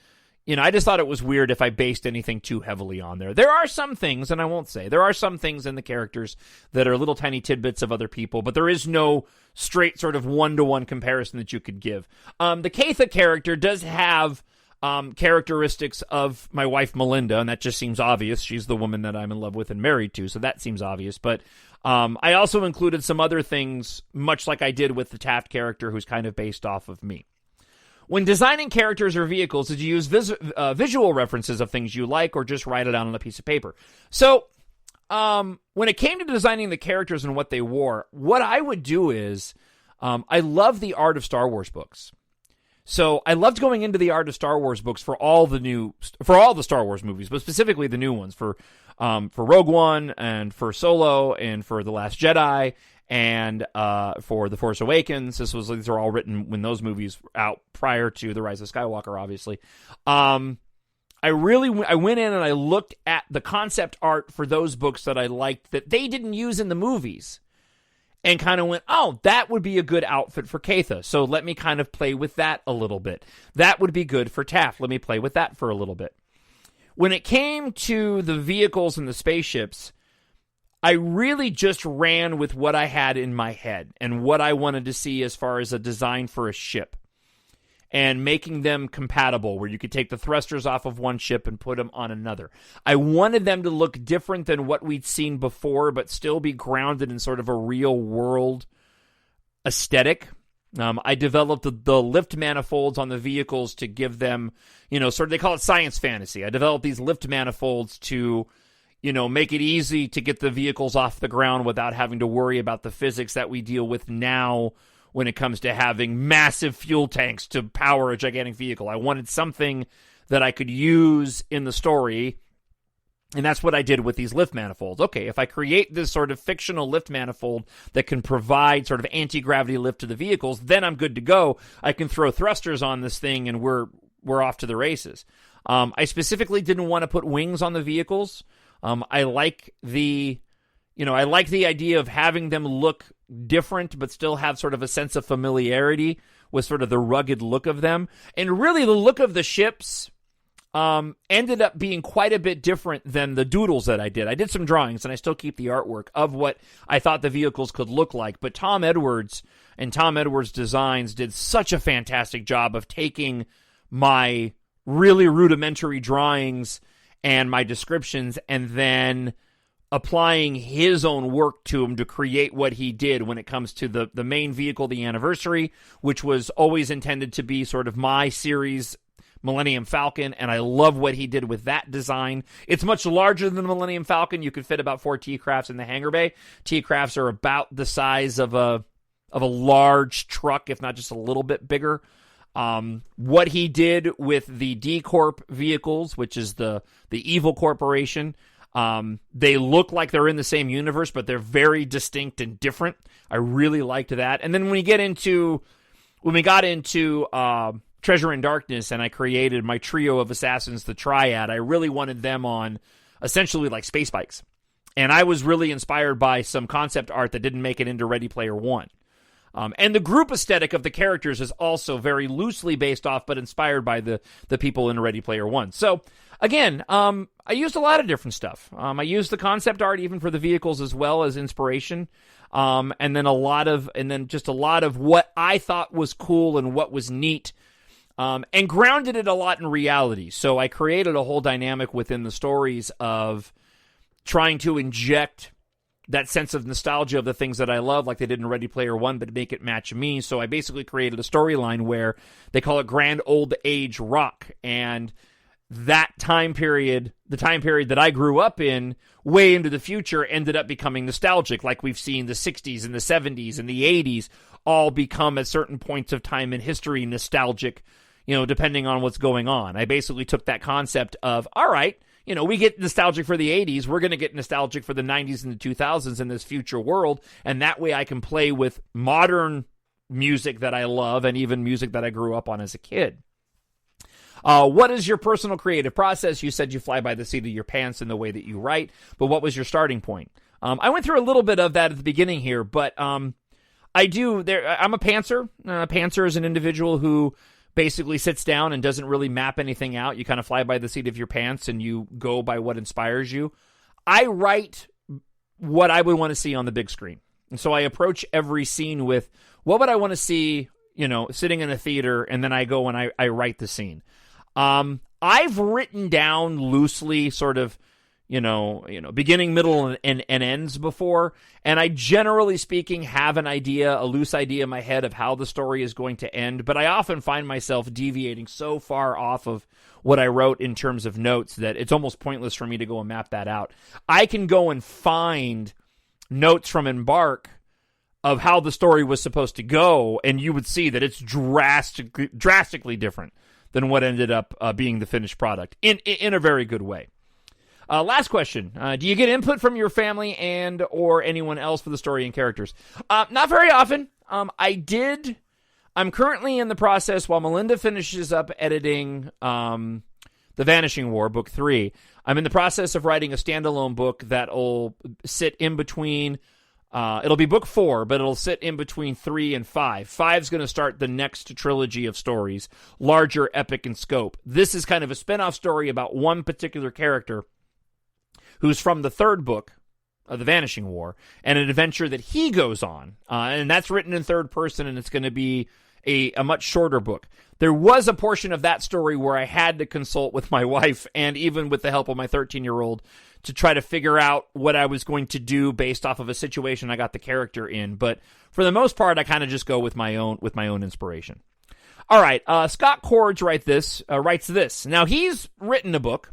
A: I just thought it was weird if I based anything too heavily on there. There are some things, and I won't say, there are some things in the characters that are little tiny tidbits of other people, but there is no straight sort of one-to-one comparison that you could give. The Katha character does have characteristics of my wife Melinda, and that just seems obvious. She's the woman that I'm in love with and married to, so that seems obvious. But I also included some other things, much like I did with the Taft character, who's kind of based off of me. When designing characters or vehicles, did you use visual references of things you like, or just write it out on a piece of paper? So, when it came to designing the characters and what they wore, what I would do is, I love the Art of Star Wars books. So I loved going into the Art of Star Wars books for all the Star Wars movies, but specifically the new ones for Rogue One and for Solo and for The Last Jedi and for The Force Awakens. These are all written when those movies were out prior to The Rise of Skywalker, obviously. I went in and I looked at the concept art for those books that I liked that they didn't use in the movies, and kind of went, oh, that would be a good outfit for Katha. So let me kind of play with that a little bit. That would be good for Taft. Let me play with that for a little bit. When it came to the vehicles and the spaceships, I really just ran with what I had in my head and what I wanted to see as far as a design for a ship, and making them compatible where you could take the thrusters off of one ship and put them on another. I wanted them to look different than what we'd seen before, but still be grounded in sort of a real world aesthetic. I developed the lift manifolds on the vehicles to give them, they call it science fantasy. I developed these lift manifolds to, make it easy to get the vehicles off the ground without having to worry about the physics that we deal with now when it comes to having massive fuel tanks to power a gigantic vehicle. I wanted something that I could use in the story, and that's what I did with these lift manifolds. Okay, if I create this sort of fictional lift manifold that can provide sort of anti-gravity lift to the vehicles, then I'm good to go. I can throw thrusters on this thing, and we're off to the races. I specifically didn't want to put wings on the vehicles. I like the idea of having them look different, but still have sort of a sense of familiarity with sort of the rugged look of them. And really, the look of the ships ended up being quite a bit different than the doodles that I did. I did some drawings, and I still keep the artwork of what I thought the vehicles could look like. But Tom Edwards and Tom Edwards Designs did such a fantastic job of taking my really rudimentary drawings and my descriptions and then applying his own work to him to create what he did when it comes to the main vehicle, the Anniversary, which was always intended to be sort of my series Millennium Falcon, and I love what he did with that design. It's much larger than the Millennium Falcon. You could fit about 4 T-Crafts in the hangar bay. T-Crafts are about the size of a large truck, if not just a little bit bigger. What he did with the D-Corp vehicles, which is the evil corporation, they look like they're in the same universe, but they're very distinct and different. I really liked that. And then when we got into Treasure in Darkness, and I created my trio of assassins, the Triad, I really wanted them on essentially like space bikes. And I was really inspired by some concept art that didn't make it into Ready Player One. And the group aesthetic of the characters is also very loosely based off, but inspired by the people in Ready Player One. So, again, I used a lot of different stuff. I used the concept art even for the vehicles as well as inspiration. And then just a lot of what I thought was cool and what was neat. And grounded it a lot in reality. So I created a whole dynamic within the stories of trying to inject that sense of nostalgia of the things that I love, like they did in Ready Player One, but make it match me. So I basically created a storyline where they call it Grand Old Age Rock. And that time period, the time period that I grew up in, way into the future, ended up becoming nostalgic, like we've seen the 60s and the 70s and the 80s all become at certain points of time in history nostalgic, depending on what's going on. I basically took that concept of, all right, we get nostalgic for the 80s, we're going to get nostalgic for the 90s and the 2000s in this future world, and that way I can play with modern music that I love and even music that I grew up on as a kid. What is your personal creative process? You said you fly by the seat of your pants in the way that you write, but what was your starting point? I went through a little bit of that at the beginning here, but I'm a pantser. A pantser is an individual who basically sits down and doesn't really map anything out. You kind of fly by the seat of your pants and you go by what inspires you. I write what I would want to see on the big screen. And so I approach every scene with, what would I want to see, sitting in a theater, and then I go and I write the scene. I've written down loosely sort of, beginning, middle, and ends before, and I generally speaking have a loose idea in my head of how the story is going to end, but I often find myself deviating so far off of what I wrote in terms of notes that it's almost pointless for me to go and map that out. I can go and find notes from EMBARK of how the story was supposed to go, and you would see that it's drastically different than what ended up being the finished product in a very good way. Last question. Do you get input from your family and or anyone else for the story and characters? Not very often. I'm currently in the process, while Melinda finishes up editing The Vanishing War, Book 3, I'm in the process of writing a standalone book that'll sit in between. It'll be Book 4, but it'll sit in between 3 and 5. 5's going to start the next trilogy of stories, larger, epic in scope. This is kind of a spin-off story about one particular character who's from the third book of The Vanishing War, and an adventure that he goes on. And that's written in third person, and it's going to be a much shorter book. There was a portion of that story where I had to consult with my wife, and even with the help of my 13-year-old, to try to figure out what I was going to do based off of a situation I got the character in. But for the most part, I kind of just go with my own inspiration. All right, Scott Cords writes this. Now, he's written a book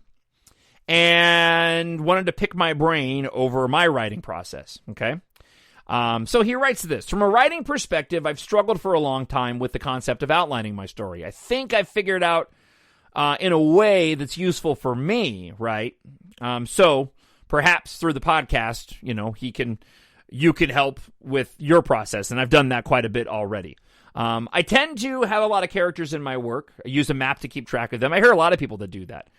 A: and wanted to pick my brain over my writing process, okay? So he writes this. From a writing perspective, I've struggled for a long time with the concept of outlining my story. I think I've figured out in a way that's useful for me, right? So perhaps through the podcast, you can help with your process, and I've done that quite a bit already. I tend to have a lot of characters in my work. I use a map to keep track of them. I hear a lot of people that do that.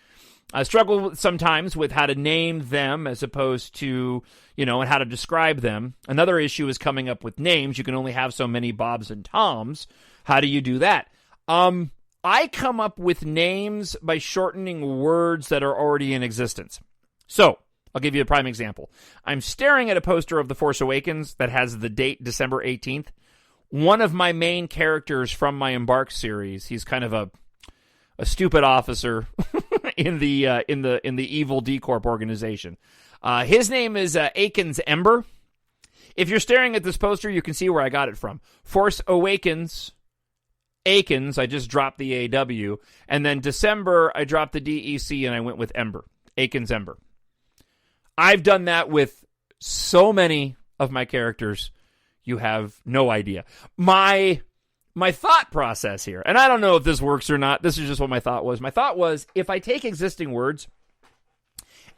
A: I struggle sometimes with how to name them as opposed to, and how to describe them. Another issue is coming up with names. You can only have so many Bobs and Toms. How do you do that? I come up with names by shortening words that are already in existence. So, I'll give you a prime example. I'm staring at a poster of The Force Awakens that has the date December 18th. One of my main characters from my EMBARK series, he's kind of a stupid officer in the evil D Corp organization. His name is Akins Ember. If you're staring at this poster, you can see where I got it from. Force Awakens, Akins, I just dropped the AW, and then December, I dropped the DEC and I went with Ember. Akins Ember. I've done that with so many of my characters, you have no idea. My thought process here, and I don't know if this works or not, this is just what my thought was. My thought was, if I take existing words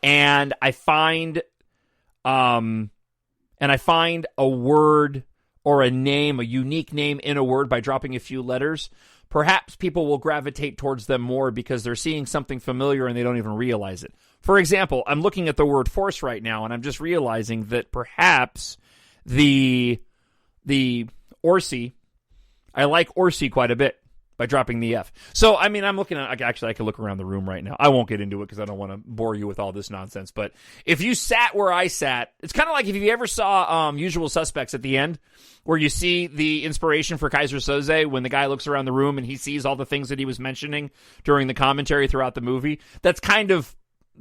A: and I find a word or a name, a unique name in a word by dropping a few letters, perhaps people will gravitate towards them more because they're seeing something familiar and they don't even realize it. For example, I'm looking at the word force right now, and I'm just realizing that perhaps the Orsi, I like Orsi quite a bit by dropping the F. So, I'm looking at, actually, I can look around the room right now. I won't get into it because I don't want to bore you with all this nonsense. But if you sat where I sat, it's kind of like if you ever saw Usual Suspects at the end, where you see the inspiration for Kaiser Soze when the guy looks around the room and he sees all the things that he was mentioning during the commentary throughout the movie. That's kind of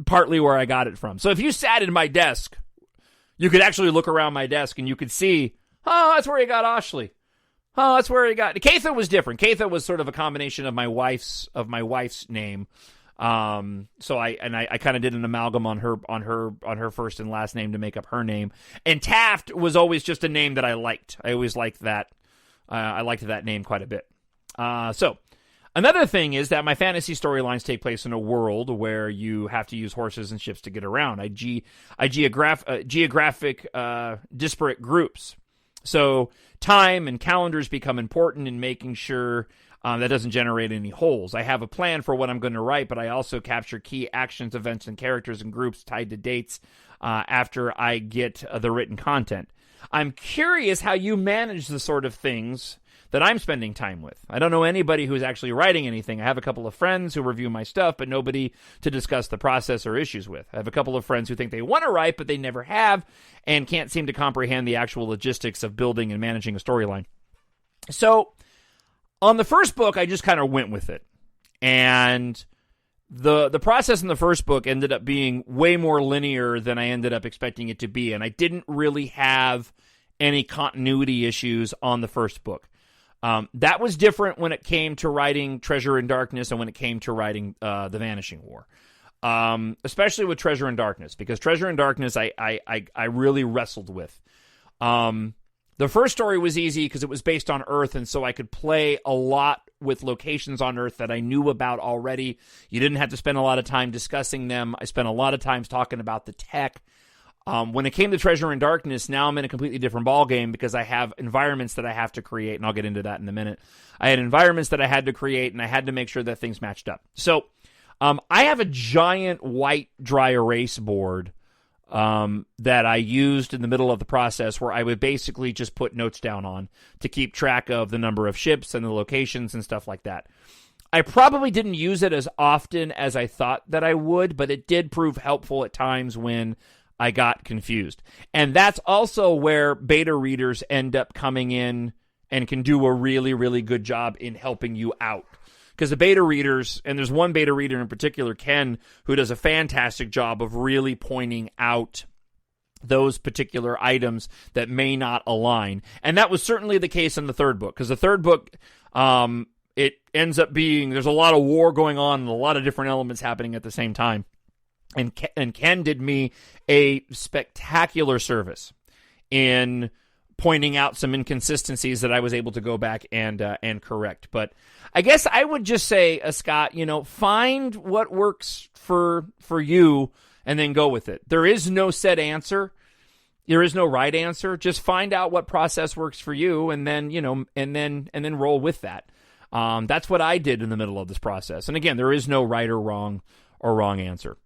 A: partly where I got it from. So if you sat in my desk, you could actually look around my desk and you could see, oh, that's where he got Ashley. Oh, that's where he got. Katha was different. Katha was sort of a combination of my wife's name. So I kind of did an amalgam on her first and last name to make up her name. And Taft was always just a name that I liked. I always liked that. I liked that name quite a bit. So another thing is that my fantasy storylines take place in a world where you have to use horses and ships to get around. I geographic disparate groups. So time and calendars become important in making sure that doesn't generate any holes. I have a plan for what I'm going to write, but I also capture key actions, events, and characters and groups tied to dates after I get the written content. I'm curious how you manage the sort of things that I'm spending time with. I don't know anybody who's actually writing anything. I have a couple of friends who review my stuff, but nobody to discuss the process or issues with. I have a couple of friends who think they want to write, but they never have, and can't seem to comprehend the actual logistics of building and managing a storyline. So, on the first book, I just kind of went with it. And the process in the first book ended up being way more linear than I ended up expecting it to be, and I didn't really have any continuity issues on the first book. That was different when it came to writing Treasure in Darkness and when it came to writing The Vanishing War. Especially with Treasure in Darkness, because Treasure in Darkness I really wrestled with. The first story was easy because it was based on Earth, and so I could play a lot with locations on Earth that I knew about already. You didn't have to spend a lot of time discussing them. I spent a lot of time talking about the tech. When it came to Treasure in Darkness, now I'm in a completely different ballgame because I have environments that I have to create, and I'll get into that in a minute. I had environments that I had to create, and I had to make sure that things matched up. So I have a giant white dry erase board that I used in the middle of the process where I would basically just put notes down on to keep track of the number of ships and the locations and stuff like that. I probably didn't use it as often as I thought that I would, but it did prove helpful at times when I got confused. And that's also where beta readers end up coming in and can do a really, really good job in helping you out. Because the beta readers, and there's one beta reader in particular, Ken, who does a fantastic job of really pointing out those particular items that may not align. And that was certainly the case in the third book. Because the third book, it ends up being, there's a lot of war going on and a lot of different elements happening at the same time. And Ken did me a spectacular service in pointing out some inconsistencies that I was able to go back and correct. But I guess I would just say, Scott, find what works for you and then go with it. There is no set answer. There is no right answer. Just find out what process works for you and then, and then roll with that. That's what I did in the middle of this process. And again, there is no right or wrong answer.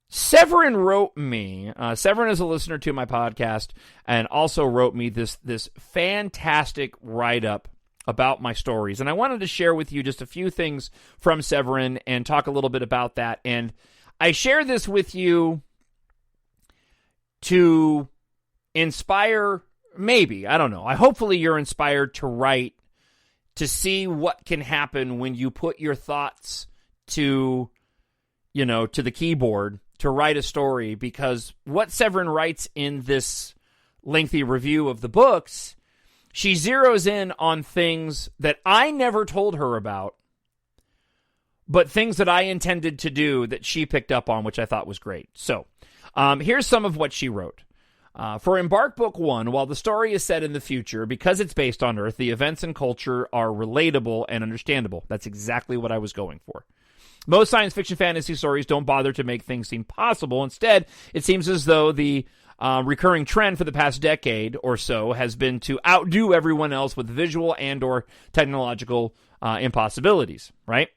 A: Severin wrote me. Severin is a listener to my podcast and also wrote me this fantastic write-up about my stories. And I wanted to share with you just a few things from Severin and talk a little bit about that. And I share this with you to inspire, maybe, I don't know. Hopefully you're inspired to write, to see what can happen when you put your thoughts to the keyboard to write a story, because what Severin writes in this lengthy review of the books, she zeroes in on things that I never told her about, but things that I intended to do that she picked up on, which I thought was great. So, here's some of what she wrote. For EMBARK Book 1, while the story is set in the future, because it's based on Earth, the events and culture are relatable and understandable. That's exactly what I was going for. Most science fiction fantasy stories don't bother to make things seem possible. Instead, it seems as though the recurring trend for the past decade or so has been to outdo everyone else with visual and or technological impossibilities, right?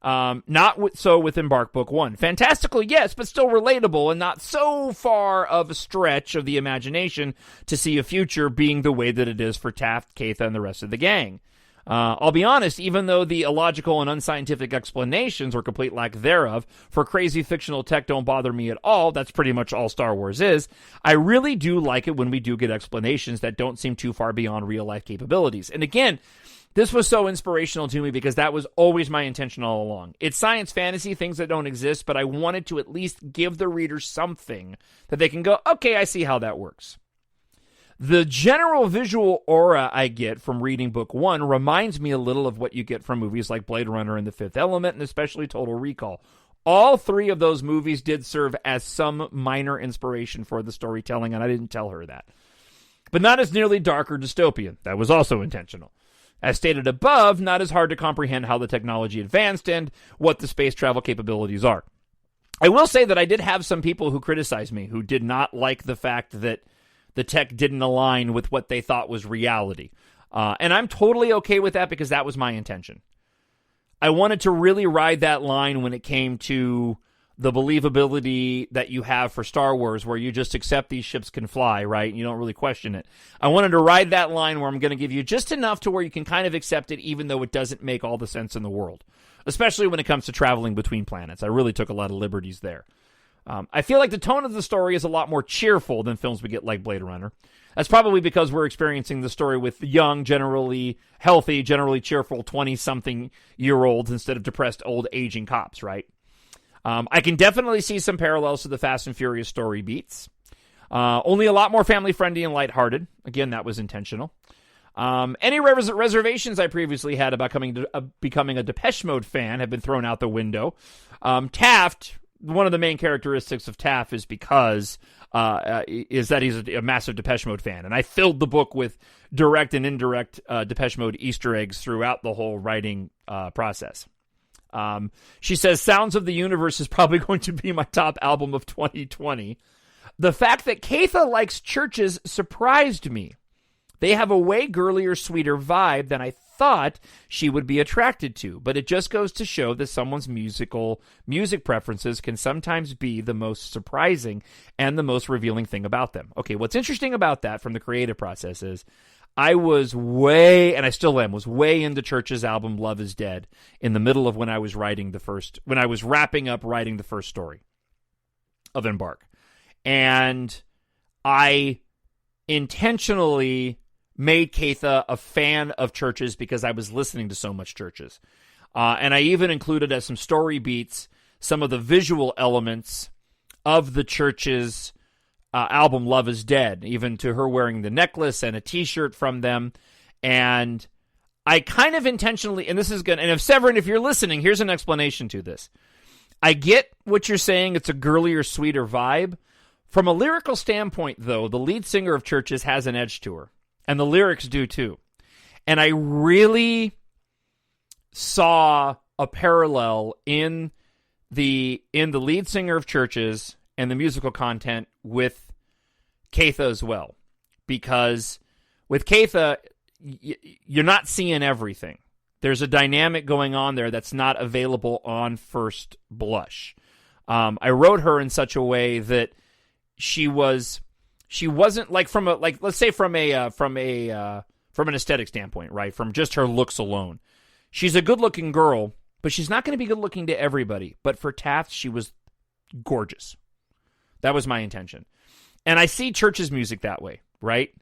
A: So with EMBARK Book 1. Fantastical, yes, but still relatable and not so far of a stretch of the imagination to see a future being the way that it is for Taft, Katha, and the rest of the gang. I'll be honest, even though the illogical and unscientific explanations or complete lack thereof for crazy fictional tech don't bother me at all, that's pretty much all Star Wars is, I really do like it when we do get explanations that don't seem too far beyond real-life capabilities. And again, this was so inspirational to me because that was always my intention all along. It's science fantasy, things that don't exist, but I wanted to at least give the reader something that they can go, okay, I see how that works. The general visual aura I get from reading Book 1 reminds me a little of what you get from movies like Blade Runner and The Fifth Element, and especially Total Recall. All three of those movies did serve as some minor inspiration for the storytelling, and I didn't tell her that. But not as nearly dark or dystopian. That was also intentional. As stated above, not as hard to comprehend how the technology advanced and what the space travel capabilities are. I will say that I did have some people who criticized me, who did not like the fact that the tech didn't align with what they thought was reality. And I'm totally okay with that because that was my intention. I wanted to really ride that line when it came to the believability that you have for Star Wars, where you just accept these ships can fly, right? And you don't really question it. I wanted to ride that line where I'm going to give you just enough to where you can kind of accept it, even though it doesn't make all the sense in the world, especially when it comes to traveling between planets. I really took a lot of liberties there. I feel like the tone of the story is a lot more cheerful than films we get like Blade Runner. That's probably because we're experiencing the story with young, generally healthy, generally cheerful 20-something-year-olds instead of depressed, old, aging cops, right? I can definitely see some parallels to the Fast and Furious story beats. Only a lot more family-friendly and lighthearted. Again, that was intentional. Any reservations I previously had about becoming a Depeche Mode fan have been thrown out the window. Taft, one of the main characteristics of Taff is because is that he's a massive Depeche Mode fan, and I filled the book with direct and indirect Depeche Mode Easter eggs throughout the whole writing process. She says, Sounds of the Universe is probably going to be my top album of 2020. The fact that Keitha likes Churches surprised me. They have a way girlier, sweeter vibe than I thought she would be attracted to, but it just goes to show that someone's music preferences can sometimes be the most surprising and the most revealing thing about them. Okay, what's interesting about that from the creative process is I was way, and I still am, was way into Church's album Love Is Dead in the middle of when I was wrapping up writing the first story of EMBARK. And I intentionally made Keitha a fan of Churches because I was listening to so much Churches. And I even included as some story beats some of the visual elements of the Churches album Love Is Dead, even to her wearing the necklace and a t-shirt from them. And I kind of intentionally, and this is good, and if Severin, if you're listening, here's an explanation to this. I get what you're saying, it's a girlier, sweeter vibe. From a lyrical standpoint, though, the lead singer of Churches has an edge to her. And the lyrics do too. And I really saw a parallel in the lead singer of Churches and the musical content with Keitha as well. Because with Keitha, you're not seeing everything. There's a dynamic going on there that's not available on first blush. I wrote her in such a way that she wasn't like from an aesthetic standpoint, right? From just her looks alone. She's a good-looking girl, but she's not going to be good-looking to everybody. But for Taft, she was gorgeous. That was my intention. And I see Church's music that way, right?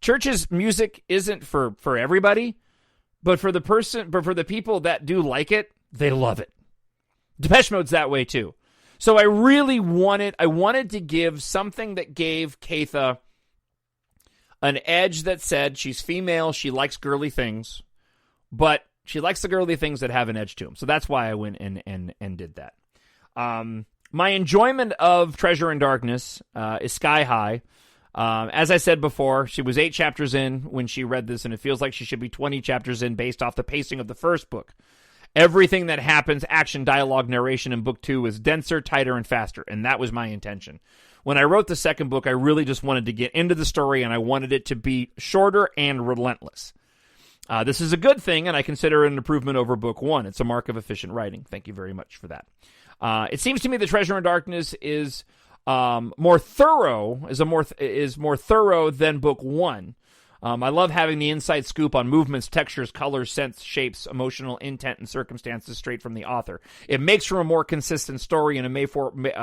A: Church's music isn't for everybody, but for the people that do like it, they love it. Depeche Mode's that way too. So I really wanted to give something that gave Keitha an edge that said she's female, she likes girly things, but she likes the girly things that have an edge to them. So that's why I went and did that. My enjoyment of Treasure in Darkness is sky high. As I said before, she was 8 chapters in when she read this, and it feels like she should be 20 chapters in based off the pacing of the first book. Everything that happens, action, dialogue, narration in book 2 is denser, tighter, and faster, and that was my intention. When I wrote the second book, I really just wanted to get into the story, and I wanted it to be shorter and relentless. This is a good thing, and I consider it an improvement over book 1. It's a mark of efficient writing. Thank you very much for that. It seems to me that Treasure in Darkness is more thorough than book 1. I love having the inside scoop on movements, textures, colors, scents, shapes, emotional intent, and circumstances straight from the author. It makes for a more consistent story and a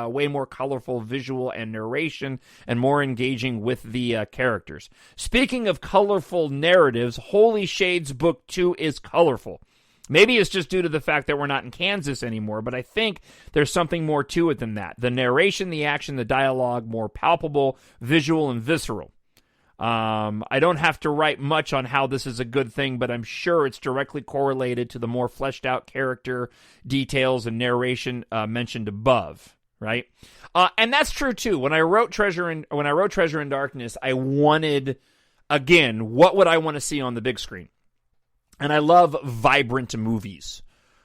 A: way more colorful visual and narration and more engaging with the characters. Speaking of colorful narratives, Holy Shades Book 2 is colorful. Maybe it's just due to the fact that we're not in Kansas anymore, but I think there's something more to it than that. The narration, the action, the dialogue, more palpable, visual, and visceral. I don't have to write much on how this is a good thing, but I'm sure it's directly correlated to the more fleshed out character details and narration mentioned above, right? And that's true too. When I wrote Treasure in Darkness, I wanted, again, what would I want to see on the big screen? And I love vibrant movies.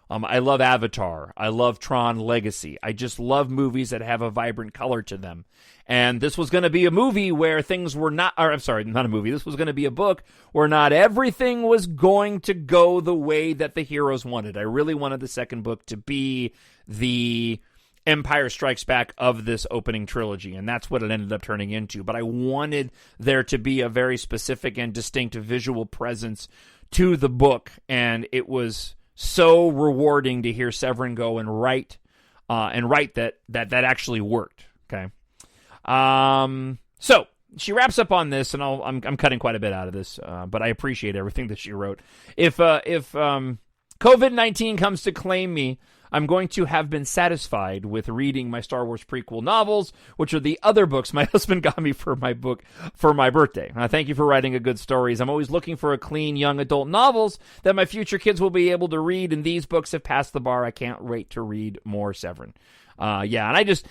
A: I love Avatar. I love Tron Legacy. I just love movies that have a vibrant color to them. And this was going to be a movie where things were not, or I'm sorry, not a movie. This was going to be a book where not everything was going to go the way that the heroes wanted. I really wanted the second book to be the Empire Strikes Back of this opening trilogy, and that's what it ended up turning into. But I wanted there to be a very specific and distinct visual presence to the book, and it was so rewarding to hear Severin go and write that actually worked. Okay, so she wraps up on this, and I'm cutting quite a bit out of this, but I appreciate everything that she wrote. If COVID-19 comes to claim me, I'm going to have been satisfied with reading my Star Wars prequel novels, which are the other books my husband got me for my birthday. Thank you for writing a good stories. I'm always looking for a clean young adult novels that my future kids will be able to read, and these books have passed the bar. I can't wait to read more, Severin. And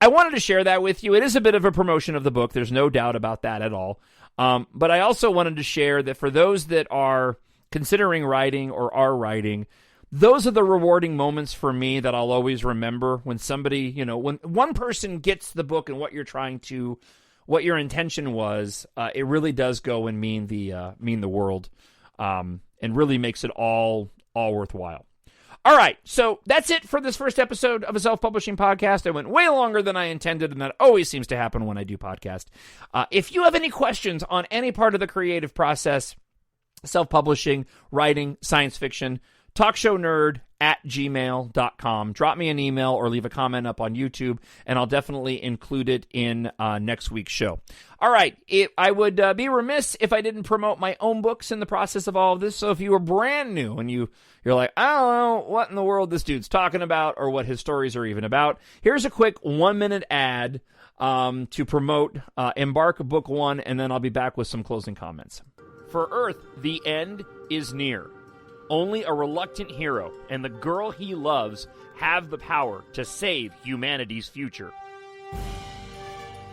A: I wanted to share that with you. It is a bit of a promotion of the book. There's no doubt about that at all. But I also wanted to share that for those that are considering writing or are writing, those are the rewarding moments for me that I'll always remember when somebody, when one person gets the book and what your intention was, it really does go and mean the world, and really makes it all worthwhile. All right, so that's it for this first episode of a self-publishing podcast. I went way longer than I intended, and that always seems to happen when I do podcast. If you have any questions on any part of the creative process, self-publishing, writing, science fiction, TalkShowNerd@gmail.com. Drop me an email or leave a comment up on YouTube, and I'll definitely include it in next week's show. All right, I would be remiss if I didn't promote my own books in the process of all of this. So if you are brand new and you're like, I don't know what in the world this dude's talking about or what his stories are even about, here's a quick 1-minute ad to promote EMBARK Book 1, and then I'll be back with some closing comments. For Earth, the end is near. Only a reluctant hero and the girl he loves have the power to save humanity's future.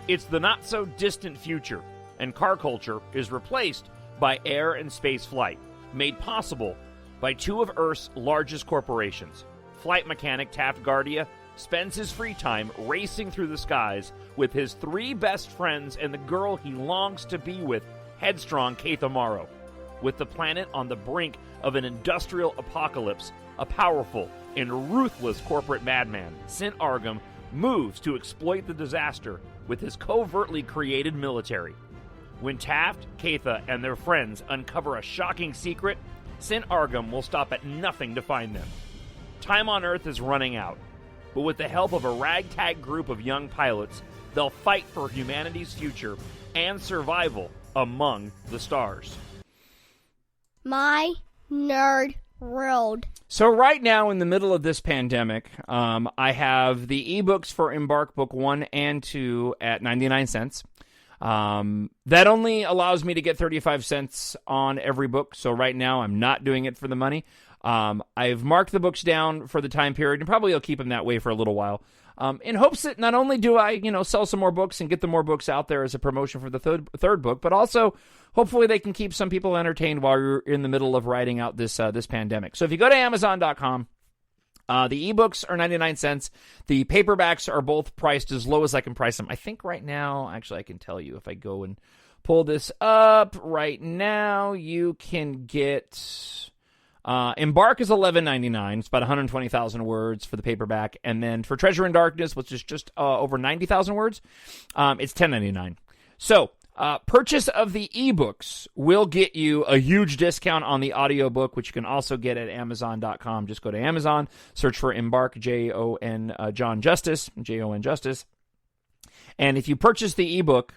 A: It's the not-so-distant future, and car culture is replaced by air and space flight, made possible by two of Earth's largest corporations. Flight mechanic Taft Guardia spends his free time racing through the skies with his 3 best friends and the girl he longs to be with, headstrong Keith Amaro. With the planet on the brink of an industrial apocalypse, a powerful and ruthless corporate madman, Sint Argum, moves to exploit the disaster with his covertly created military. When Taft, Keitha, and their friends uncover a shocking secret, Sint Argum will stop at nothing to find them. Time on Earth is running out, but with the help of a ragtag group of young pilots, they'll fight for humanity's future and survival among the stars.
B: My nerd world.
A: So right now, in the middle of this pandemic, I have the ebooks for EMBARK Book 1 and 2 at 99 cents. That only allows me to get 35 cents on every book, so right now I'm not doing it for the money. I've marked the books down for the time period, and probably I'll keep them that way for a little while, in hopes that not only do I, sell some more books and get the more books out there as a promotion for the third book, but also hopefully they can keep some people entertained while you're in the middle of writing out this pandemic. So if you go to Amazon.com, the ebooks are 99 cents. The paperbacks are both priced as low as I can price them. I think right now, actually, I can tell you if I go and pull this up right now, you can get EMBARK is $11.99. It's about 120,000 words for the paperback, and then for Treasure in Darkness, which is just over 90,000 words, it's $10.99. So purchase of the ebooks will get you a huge discount on the audiobook, which you can also get at Amazon.com. Just go to Amazon, search for EMBARK, Jon Justice, Jon Justice. And if you purchase the ebook,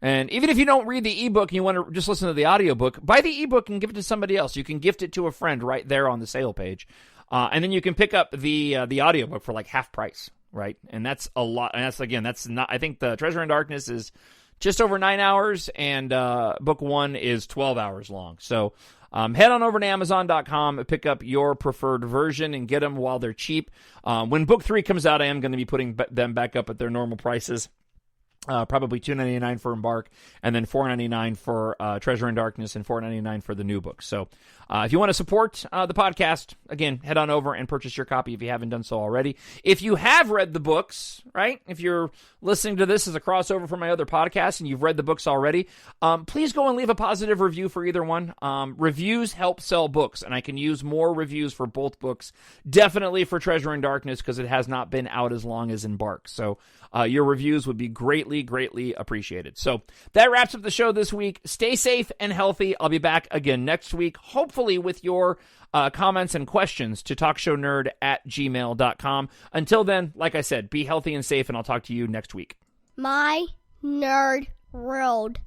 A: and even if you don't read the ebook and you want to just listen to the audiobook, buy the ebook and give it to somebody else. You can gift it to a friend right there on the sale page. And then you can pick up the audiobook for like half price, right? And that's a lot. And that's not, I think the Treasure in Darkness is just over 9 hours, and book 1 is 12 hours long. So head on over to Amazon.com, pick up your preferred version, and get them while they're cheap. When book 3 comes out, I am going to be putting them back up at their normal prices. Probably $2.99 for EMBARK, and then $4.99 for Treasure in Darkness, and $4.99 for the new book. So if you want to support the podcast, again, head on over and purchase your copy if you haven't done so already. If you have read the books, right, if you're listening to this as a crossover from my other podcast and you've read the books already, please go and leave a positive review for either one. Reviews help sell books, and I can use more reviews for both books. Definitely for Treasure in Darkness, because it has not been out as long as EMBARK. So your reviews would be greatly appreciated. So that wraps up the show this week. Stay safe and healthy. I'll be back again next week, hopefully with your comments and questions to TalkShowNerd@gmail.com. Until then, like I said, be healthy and safe, and I'll talk to you next week.
B: My nerd world.